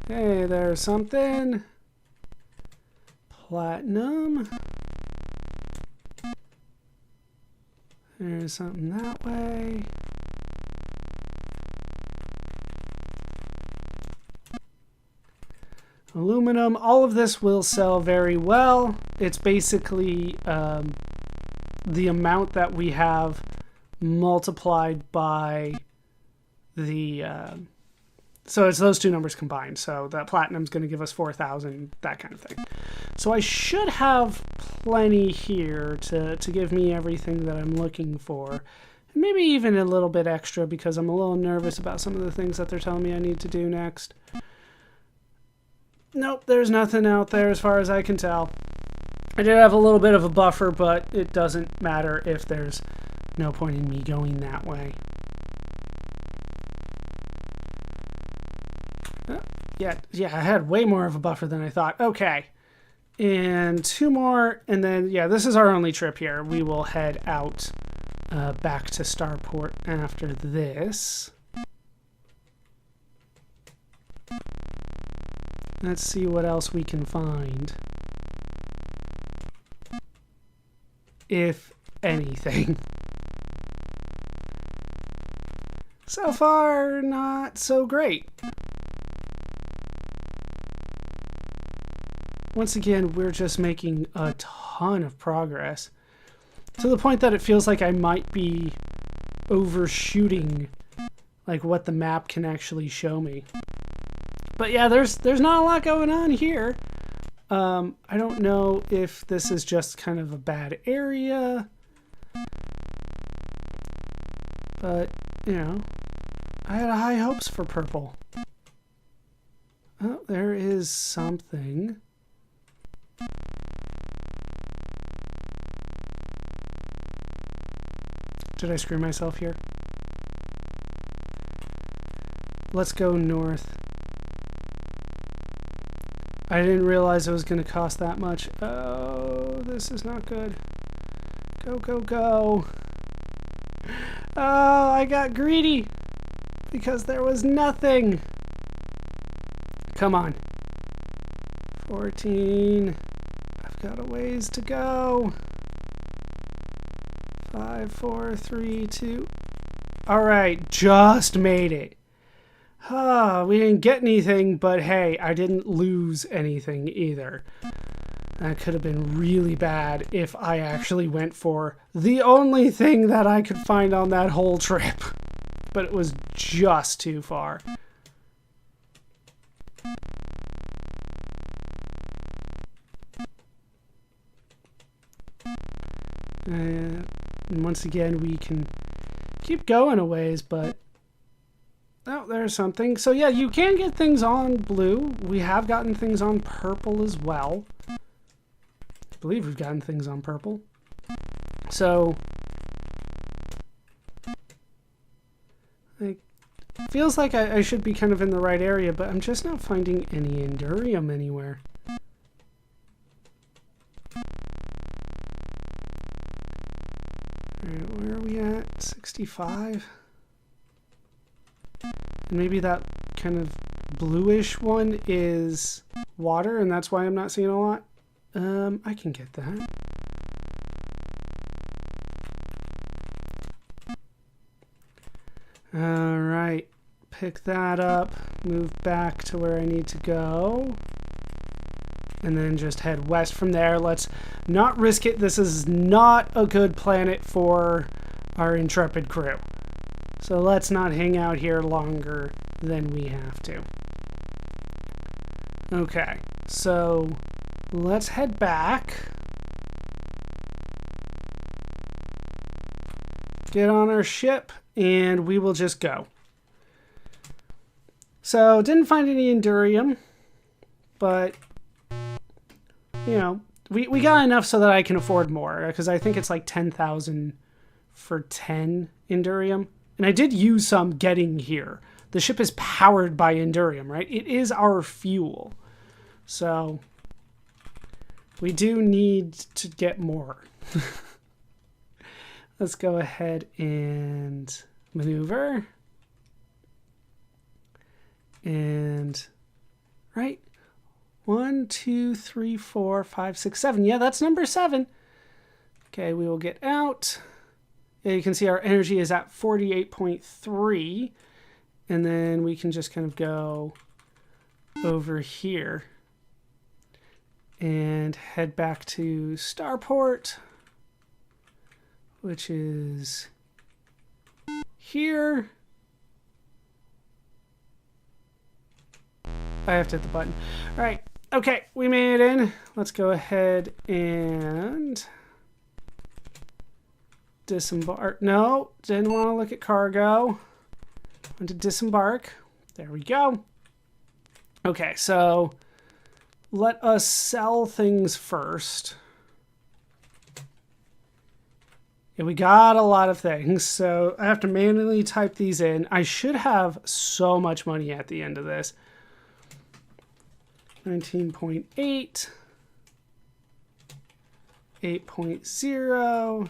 Hey, there's something. Platinum. There's something that way. Aluminum. All of this will sell very well. It's basically the amount that we have multiplied by the... so it's those two numbers combined. So that platinum's going to give us 4,000, that kind of thing. So I should have plenty here to give me everything that I'm looking for. And maybe even a little bit extra because I'm a little nervous about some of the things that they're telling me I need to do next. Nope, there's nothing out there as far as I can tell. I did have a little bit of a buffer, but it doesn't matter if there's no point in me going that way. Yeah, I had way more of a buffer than I thought. Okay. And two more, and then, yeah, this is our only trip here. We will head out back to Starport after this. Let's see what else we can find. If anything. So far, not so great. Once again, we're just making a ton of progress. To the point that it feels like I might be overshooting like what the map can actually show me. But yeah, there's not a lot going on here. I don't know if this is just kind of a bad area. But, you know, I had high hopes for purple. Oh, there is something. Did I screw myself here? Let's go north. I didn't realize it was going to cost that much. Oh, this is not good. Go, go, go. Oh, I got greedy because there was nothing. Come on. 14. I've got a ways to go. 5, 4, 3, 2. All right, just made it. We didn't get anything, but hey, I didn't lose anything either. That could have been really bad if I actually went for the only thing that I could find on that whole trip. But it was just too far. And once again, we can keep going a ways, but... Oh, there's something. So yeah, you can get things on blue. We have gotten things on purple as well. I believe we've gotten things on purple. So... It feels like I should be kind of in the right area, but I'm just not finding any Endurium anywhere. Alright, where are we at? 65? And maybe that kind of bluish one is water, and that's why I'm not seeing a lot. I can get that. Alright. pick that up, move back to where I need to go, and then just head west from there. Let's not risk it. This is not a good planet for our intrepid crew. So let's not hang out here longer than we have to. Okay, so let's head back. Get on our ship, and we will just go. So, didn't find any Endurium, but, you know, we got enough so that I can afford more, because I think it's like 10,000 for 10 Endurium. And I did use some getting here. The ship is powered by Endurium, right? It is our fuel. So, we do need to get more. Let's go ahead and maneuver. And, right? 1, 2, 3, 4, 5, 6, 7. Yeah, that's number 7. Okay, we will get out. Yeah, you can see our energy is at 48.3. And then we can just kind of go over here and head back to Starport, which is here. I have to hit the button. All right. Okay, we made it in. Let's go ahead and disembark. No, didn't want to look at cargo. Want to disembark. There we go. Okay, so let us sell things first. Yeah, we got a lot of things, so I have to manually type these in. I should have so much money at the end of this. 19.8, 8.0,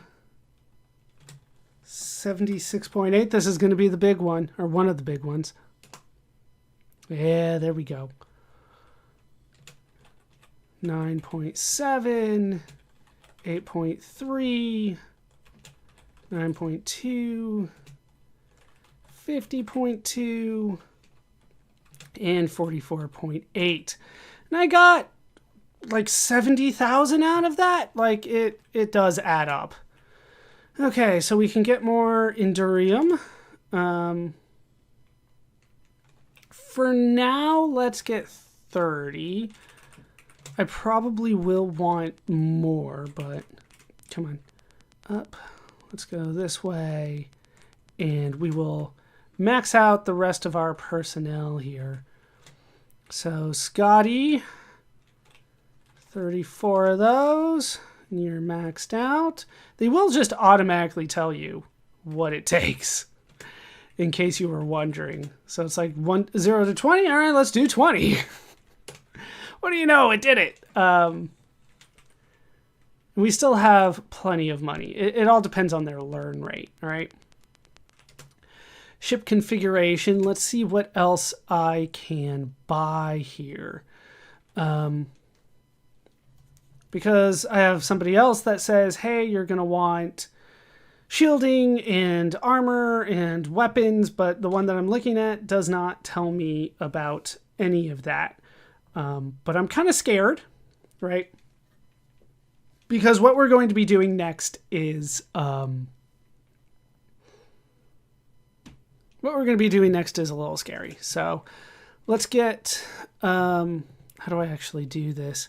76.8. This is going to be the big one, or one of the big ones. Yeah, there we go. 9.7, 8.3, 9.2, 50.2, and 44.8. And I got like 70,000 out of that. Like it does add up. Okay, so we can get more Endurium. For now, let's get 30. I probably will want more, but come on. Up. Let's go this way. And we will max out the rest of our personnel here. So, Scotty, 34 of those. And you're maxed out. They will just automatically tell you what it takes, in case you were wondering. So it's like 0 to 20. All right, let's do 20. What do you know? It did it. We still have plenty of money. It all depends on their learn rate. All right. Ship configuration. Let's see what else I can buy here. Because I have somebody else that says, hey, you're going to want shielding and armor and weapons, but the one that I'm looking at does not tell me about any of that. But I'm kind of scared, right? Because what we're going to be doing next is... what we're going to be doing next is a little scary. So let's get... how do I actually do this?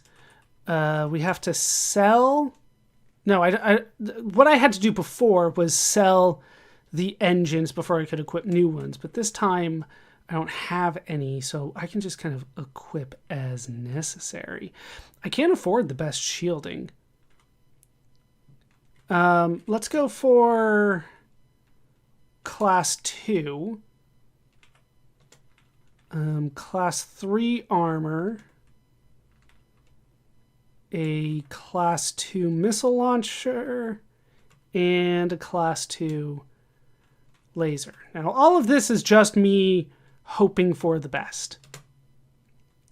We have to sell... No, what I had to do before was sell the engines before I could equip new ones. But this time, I don't have any, so I can just kind of equip as necessary. I can't afford the best shielding. Let's go for Class 2. Class 3 armor. A Class 2 missile launcher, and a Class 2 laser. Now, all of this is just me hoping for the best.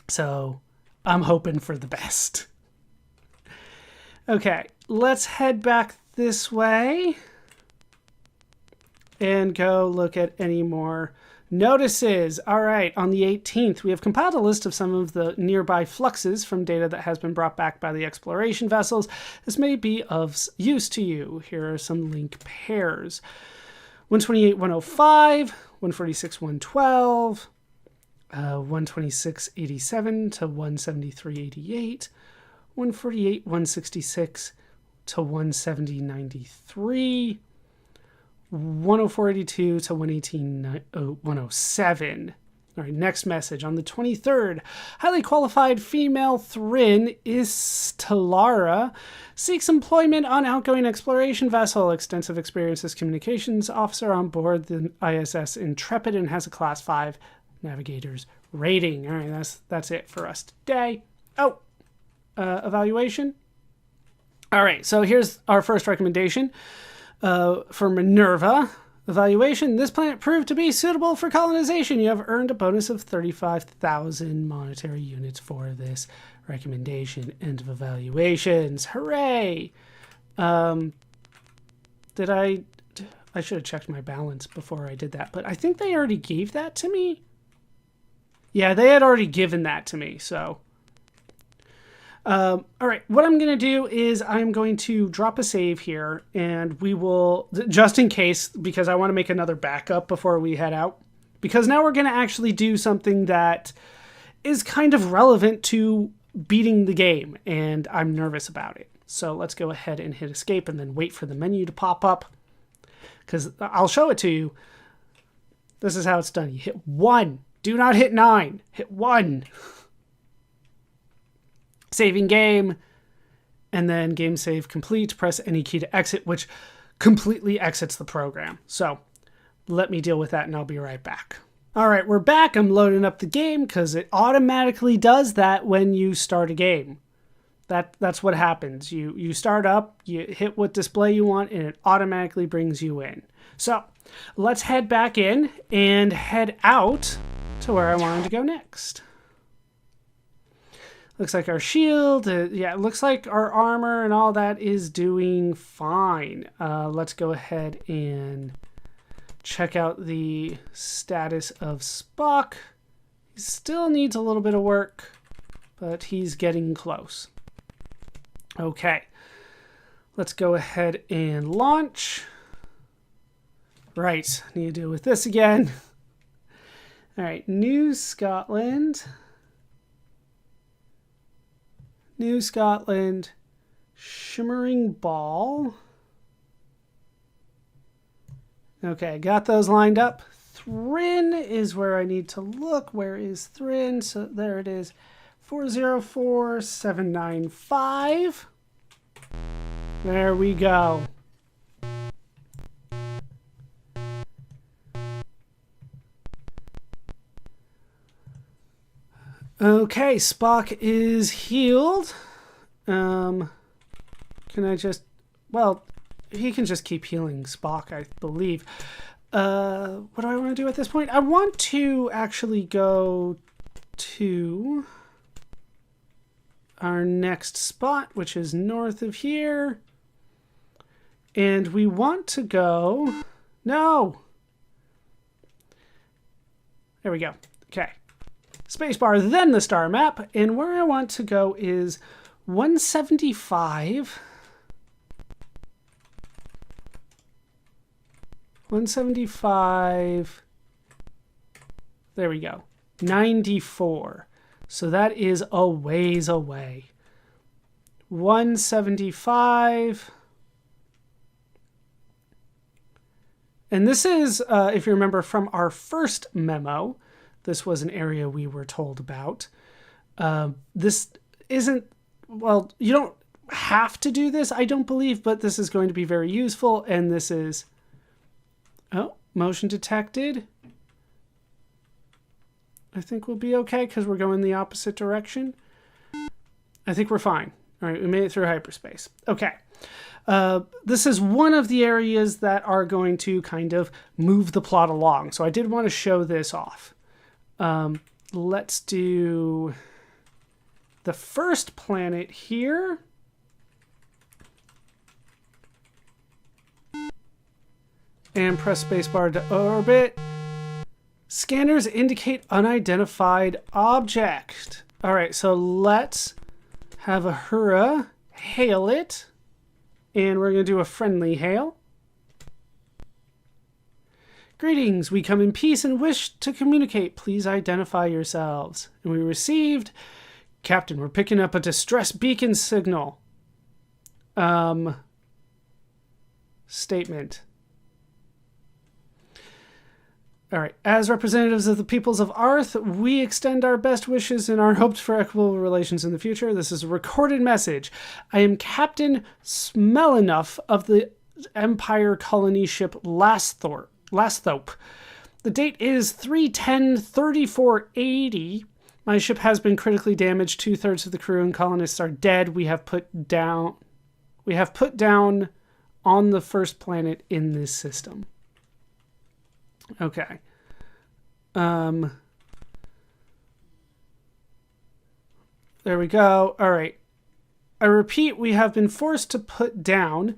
So, I'm hoping for the best. Okay, let's head back this way and go look at any more Notices. All right, on the 18th, we have compiled a list of some of the nearby fluxes from data that has been brought back by the exploration vessels. This may be of use to you. Here are some link pairs. 128.105, 146.112, 126.87 to 173.88, 148.166 to 170.93, 104.82 to 118.107. All right, next message. On the 23rd, highly qualified female Thrin Istalara seeks employment on outgoing exploration vessel. Extensive experience as communications officer on board the ISS Intrepid and has a class 5 navigator's rating. All right, that's it for us today. Oh, evaluation. All right, so here's our first recommendation. For Minerva evaluation, this planet proved to be suitable for colonization. You have earned a bonus of 35,000 monetary units for this recommendation. End of evaluations. Hooray! I should have checked my balance before I did that, but I think they already gave that to me. Yeah, they had already given that to me, so... all right, what I'm going to do is I'm going to drop a save here, and we will, just in case, because I want to make another backup before we head out, because now we're going to actually do something that is kind of relevant to beating the game, and I'm nervous about it. So let's go ahead and hit escape and then wait for the menu to pop up, because I'll show it to you. This is how it's done. You hit 1. Do not hit 9. Hit 1. Saving game, and then game save complete. Press any key to exit, which completely exits the program. So let me deal with that and I'll be right back. All right, we're back. I'm loading up the game because it automatically does that when you start a game. That's what happens. You start up, you hit what display you want, and it automatically brings you in. So let's head back in and head out to where I wanted to go next. Looks like our shield, yeah, it looks like our armor and all that is doing fine. Let's go ahead and check out the status of Spock. He still needs a little bit of work, but he's getting close. Okay, let's go ahead and launch. Right, need to deal with this again. All right, New Scotland. New Scotland, Shimmering Ball. Okay, got those lined up. Thrin is where I need to look. Where is Thrin? So there it is. 404795. There we go. Okay, Spock is healed. Can I just... Well, he can just keep healing Spock, I believe. What do I want to do at this point? I want to actually go to our next spot, which is north of here. And we want to go... No! There we go. Okay. Spacebar, then the star map, and where I want to go is 175. 175. There we go. 94. So that is a ways away. 175. And this is, if you remember from our first memo, this was an area we were told about. This isn't, well, you don't have to do this, I don't believe, but this is going to be very useful. And this is, oh, motion detected. I think we'll be okay because we're going the opposite direction. I think we're fine. All right, we made it through hyperspace. Okay. This is one of the areas that are going to kind of move the plot along. So I did want to show this off. Let's do the first planet here. And press spacebar to orbit. Scanners indicate unidentified object. All right, so let's have a hurrah, hail it, and we're going to do a friendly hail. Greetings, we come in peace and wish to communicate. Please identify yourselves. And we received, Captain, we're picking up a distress beacon signal. Statement. All right. As representatives of the peoples of Arth, we extend our best wishes and our hopes for equitable relations in the future. This is a recorded message. I am Captain Smelenough of the Empire colony ship Lasthope. The date is 3/10/3480. My ship has been critically damaged. 2/3 of the crew and colonists are dead. We have put down on the first planet in this system. Okay. There we go. All right. I repeat, we have been forced to put down.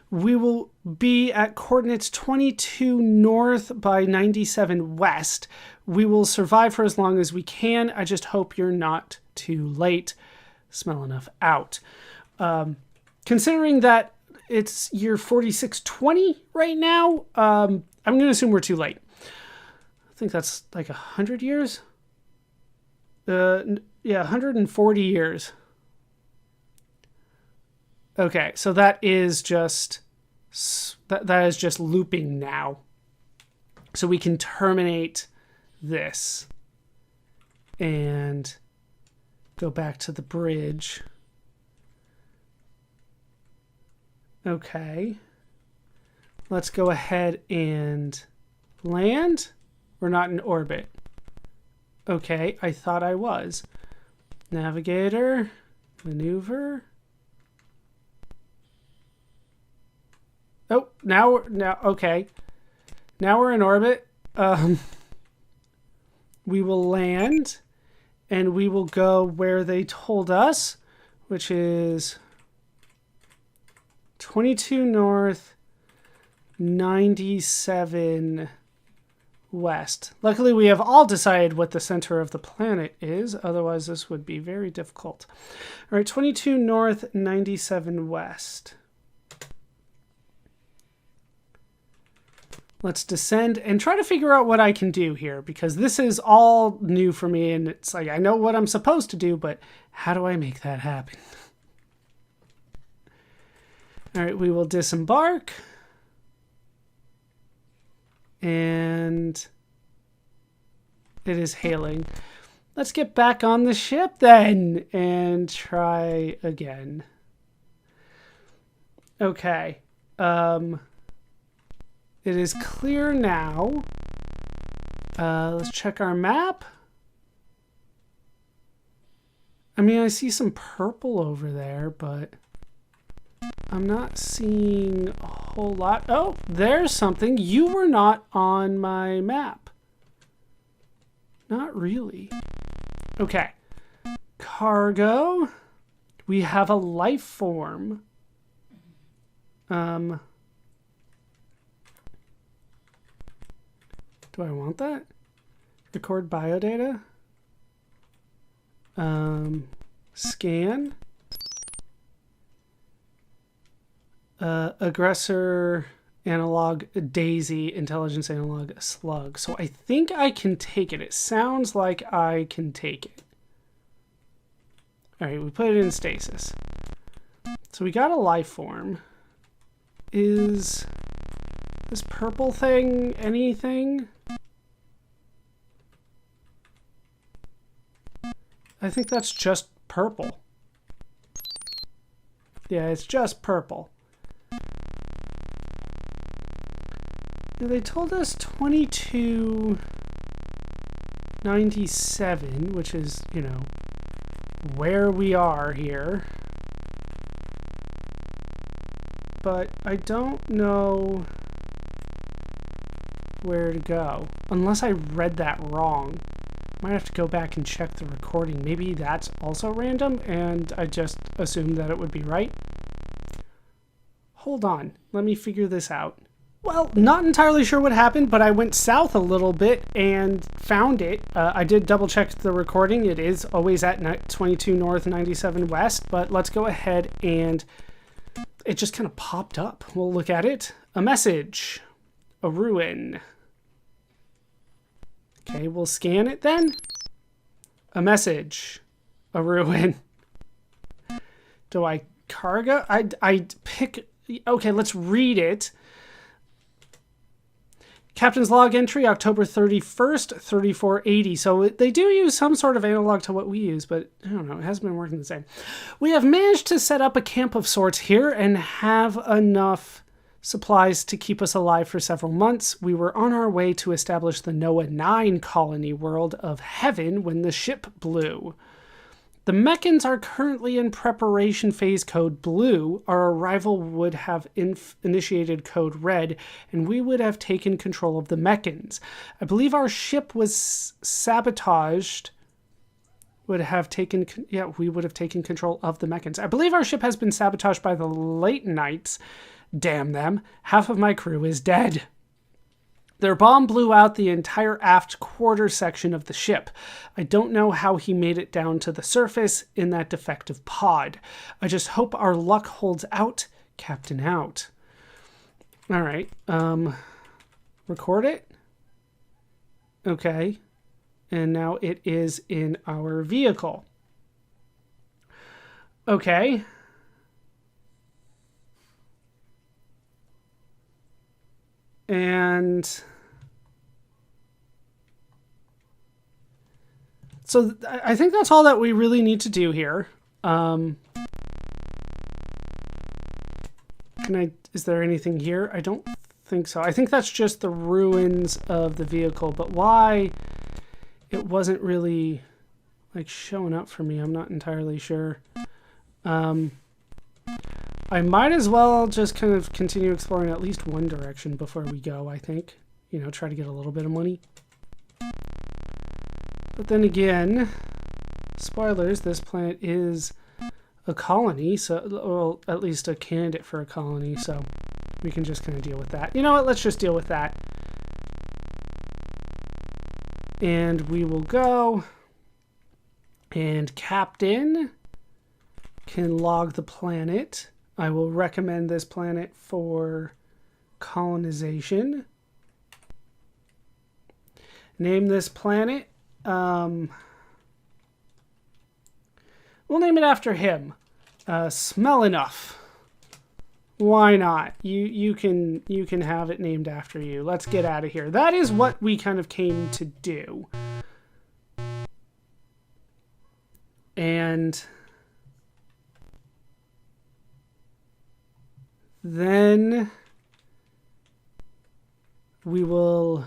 We will be at coordinates 22 north by 97 west. We will survive for as long as we can. I just hope you're not too late. Smelenough out. Considering that it's year 4620 right now, I'm going to assume we're too late. I think that's like 100 years. Yeah, 140 years. Okay, so that is just looping now. So we can terminate this and go back to the bridge. Okay. Let's go ahead and land. We're not in orbit. Okay, I thought I was. Navigator, maneuver. Oh, okay. Now we're in orbit. We will land and we will go where they told us, which is 22 north, 97 west. Luckily, we have all decided what the center of the planet is. Otherwise, this would be very difficult. All right, 22 north, 97 west. Let's descend and try to figure out what I can do here, because this is all new for me, and it's like I know what I'm supposed to do, but how do I make that happen? All right, we will disembark. And it is hailing. Let's get back on the ship then and try again. Okay. It is clear now. Let's check our map. I mean, I see some purple over there, but I'm not seeing a whole lot. Oh, there's something. You were not on my map. Not really. Okay. Cargo. We have a life form. Do I want that? Record biodata. Scan. Aggressor analog daisy, intelligence analog slug. So I think I can take it. It sounds like I can take it. All right, we put it in stasis. So we got a life form. Is this purple thing anything? I think that's just purple. Yeah, it's just purple. They told us 2297, which is, you know, where we are here. But I don't know where to go. Unless I read that wrong. Might have to go back and check the recording. Maybe that's also random and I just assumed that it would be right. Hold on. Let me figure this out. Well, not entirely sure what happened, but I went south a little bit and found it. I did double check the recording. It is always at 22 north, 97 west, but let's go ahead and it just kind of popped up. We'll look at it. A message. A ruin. Okay, we'll scan it then. A message. A ruin. Do I cargo? I pick... Okay, let's read it. Captain's log entry, October 31st, 3480. So they do use some sort of analog to what we use, but I don't know, it hasn't been working the same. We have managed to set up a camp of sorts here and have enough supplies to keep us alive for several months. We were on our way to establish the Noah 9 colony world of heaven when the ship blew. The Mechans are currently in preparation phase code blue. Our arrival would have initiated code red, and we would have taken control of the Mechans. I believe our ship was sabotaged. We would have taken control of the Mechans. I believe our ship has been sabotaged by the late nights. Damn them. Half of my crew is dead. Their bomb blew out the entire aft quarter section of the ship. I don't know how he made it down to the surface in that defective pod. I just hope our luck holds out. Captain out. All right. Record it. Okay. And now it is in our vehicle. Okay. And so I think that's all that we really need to do here. Is there anything here? I don't think so. I think that's just the ruins of the vehicle, but why it wasn't really like showing up for me, I'm not entirely sure. I might as well just kind of continue exploring at least one direction before we go, I think. You know, try to get a little bit of money. But then again, spoilers, this planet is a colony, so, well, at least a candidate for a colony, so we can just kind of deal with that. You know what, let's just deal with that. And we will go, and Captain can log the planet. I will recommend this planet for colonization. Name this planet. We'll name it after him. Smell enough. Why not? You can have it named after you. Let's get out of here. That is what we kind of came to do. And then we will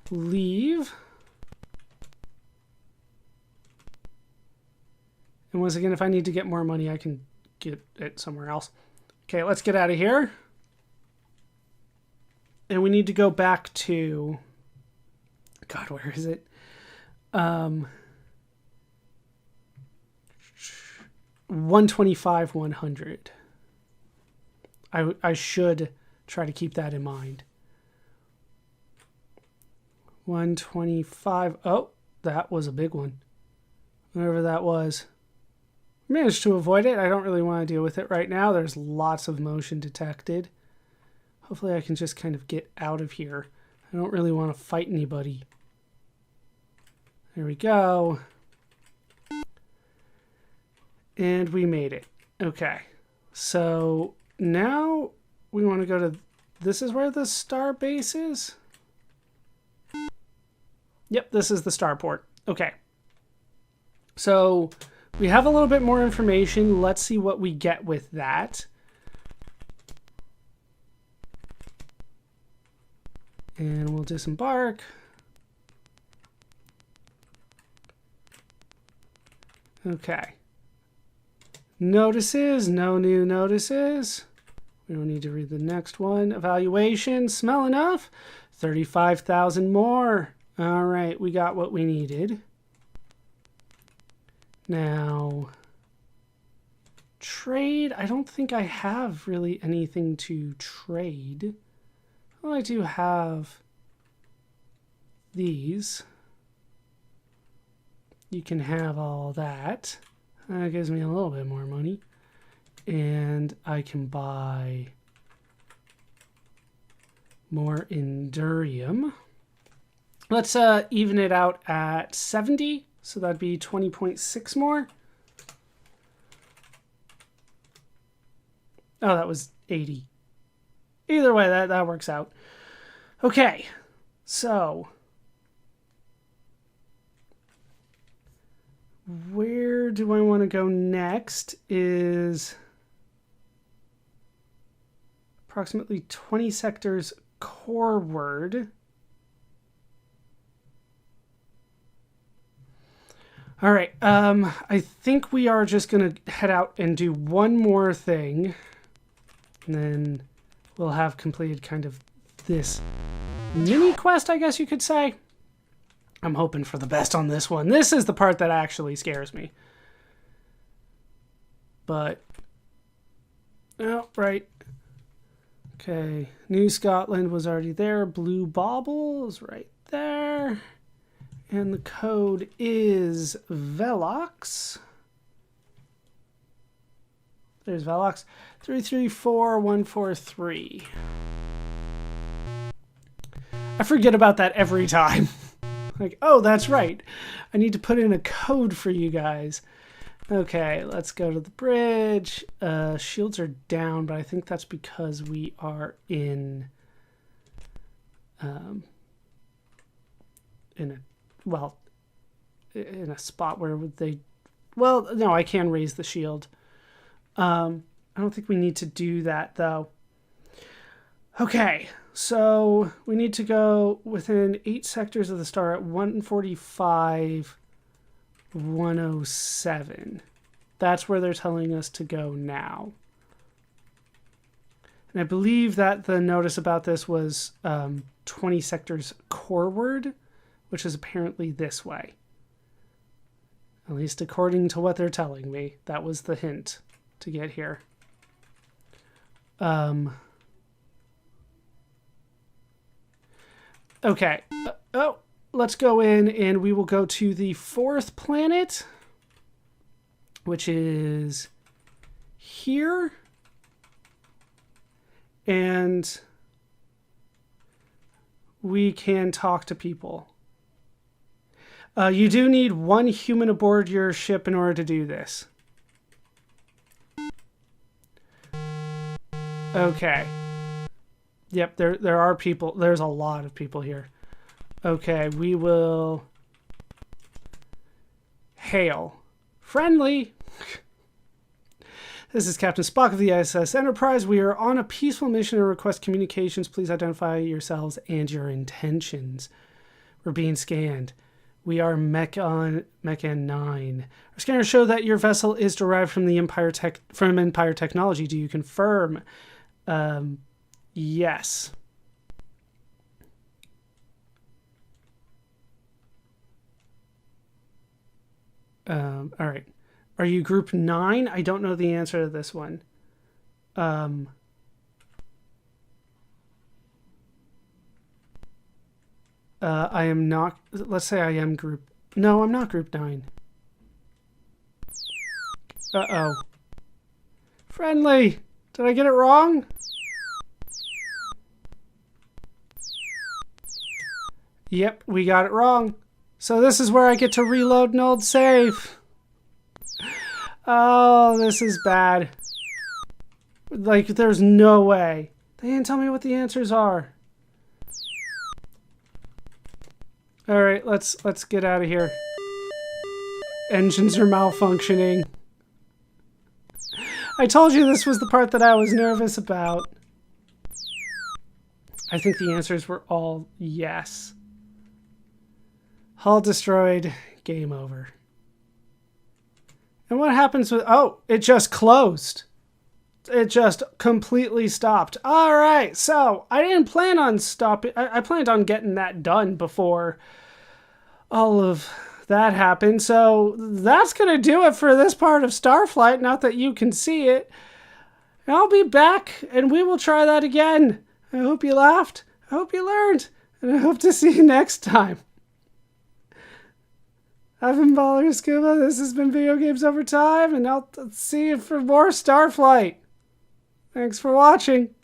leave. And once again, if I need to get more money, I can get it somewhere else. Okay, let's get out of here. And we need to go back to... God, where is it? 125, 100. I should try to keep that in mind. 125. Oh, that was a big one. Whatever that was. Managed to avoid it. I don't really want to deal with it right now. There's lots of motion detected. Hopefully I can just kind of get out of here. I don't really want to fight anybody. There we go. And we made it. Okay. So now we want to go to... This is where the star base is? Yep, this is the Starport. Okay. So we have a little bit more information. Let's see what we get with that. And we'll disembark. Okay. Notices, no new notices. We don't need to read the next one. Evaluation, smell enough. 35,000 more. All right, we got what we needed. Now, trade. I don't think I have really anything to trade. Well, I do have these. You can have all that. That gives me a little bit more money. And I can buy more Endurium. Let's even it out at 70. So that'd be 20.6 more. Oh, that was 80. Either way, that works out. Okay, so where do I want to go next is approximately 20 sectors coreward. All right, I think we are just going to head out and do one more thing, and then we'll have completed kind of this mini quest, I guess you could say. I'm hoping for the best on this one. This is the part that actually scares me. But, oh, right. Okay, New Scotland was already there. Blue Bauble is right there. And the code is Velox. There's Velox. 334143. I forget about that every time. Like, oh, that's right. I need to put in a code for you guys. Okay, let's go to the bridge. Shields are down, but I think that's because we are in a spot where they, well, no, I can raise the shield. I don't think we need to do that though. Okay, so we need to go within 8 sectors of the star at 145, 107. That's where they're telling us to go now. And I believe that the notice about this was 20 sectors coreward, which is apparently this way. At least according to what they're telling me. That was the hint to get here. Okay. Let's go in and we will go to the 4th planet, which is here. And we can talk to people. You do need 1 human aboard your ship in order to do this. Okay. Yep, there are people. There's a lot of people here. Okay, we will hail. Friendly. This is Captain Spock of the ISS Enterprise. We are on a peaceful mission and request communications. Please identify yourselves and your intentions. We're being scanned. We are Mechan 9. Our scanners show that your vessel is derived from the Empire technology. Do you confirm? Yes. All right. Are you group 9? I don't know the answer to this one. I am not. Let's say I am group. No, I'm not group 9. Uh-oh. Friendly. Did I get it wrong? Yep, we got it wrong. So this is where I get to reload an old save. Oh, this is bad. Like, there's no way. They didn't tell me what the answers are. All right, let's get out of here. Engines are malfunctioning. I told you this was the part that I was nervous about. I think the answers were all yes. Hull destroyed. Game over. And what happens with... Oh, it just closed. It just completely stopped. All right, so I didn't plan on stopping. I planned on getting that done before all of that happened. So that's going to do it for this part of Starflight, not that you can see it. I'll be back, and we will try that again. I hope you laughed, I hope you learned, and I hope to see you next time. I've been Baller Scuba, this has been Video Games Over Time, and I'll see you for more Starflight. Thanks for watching.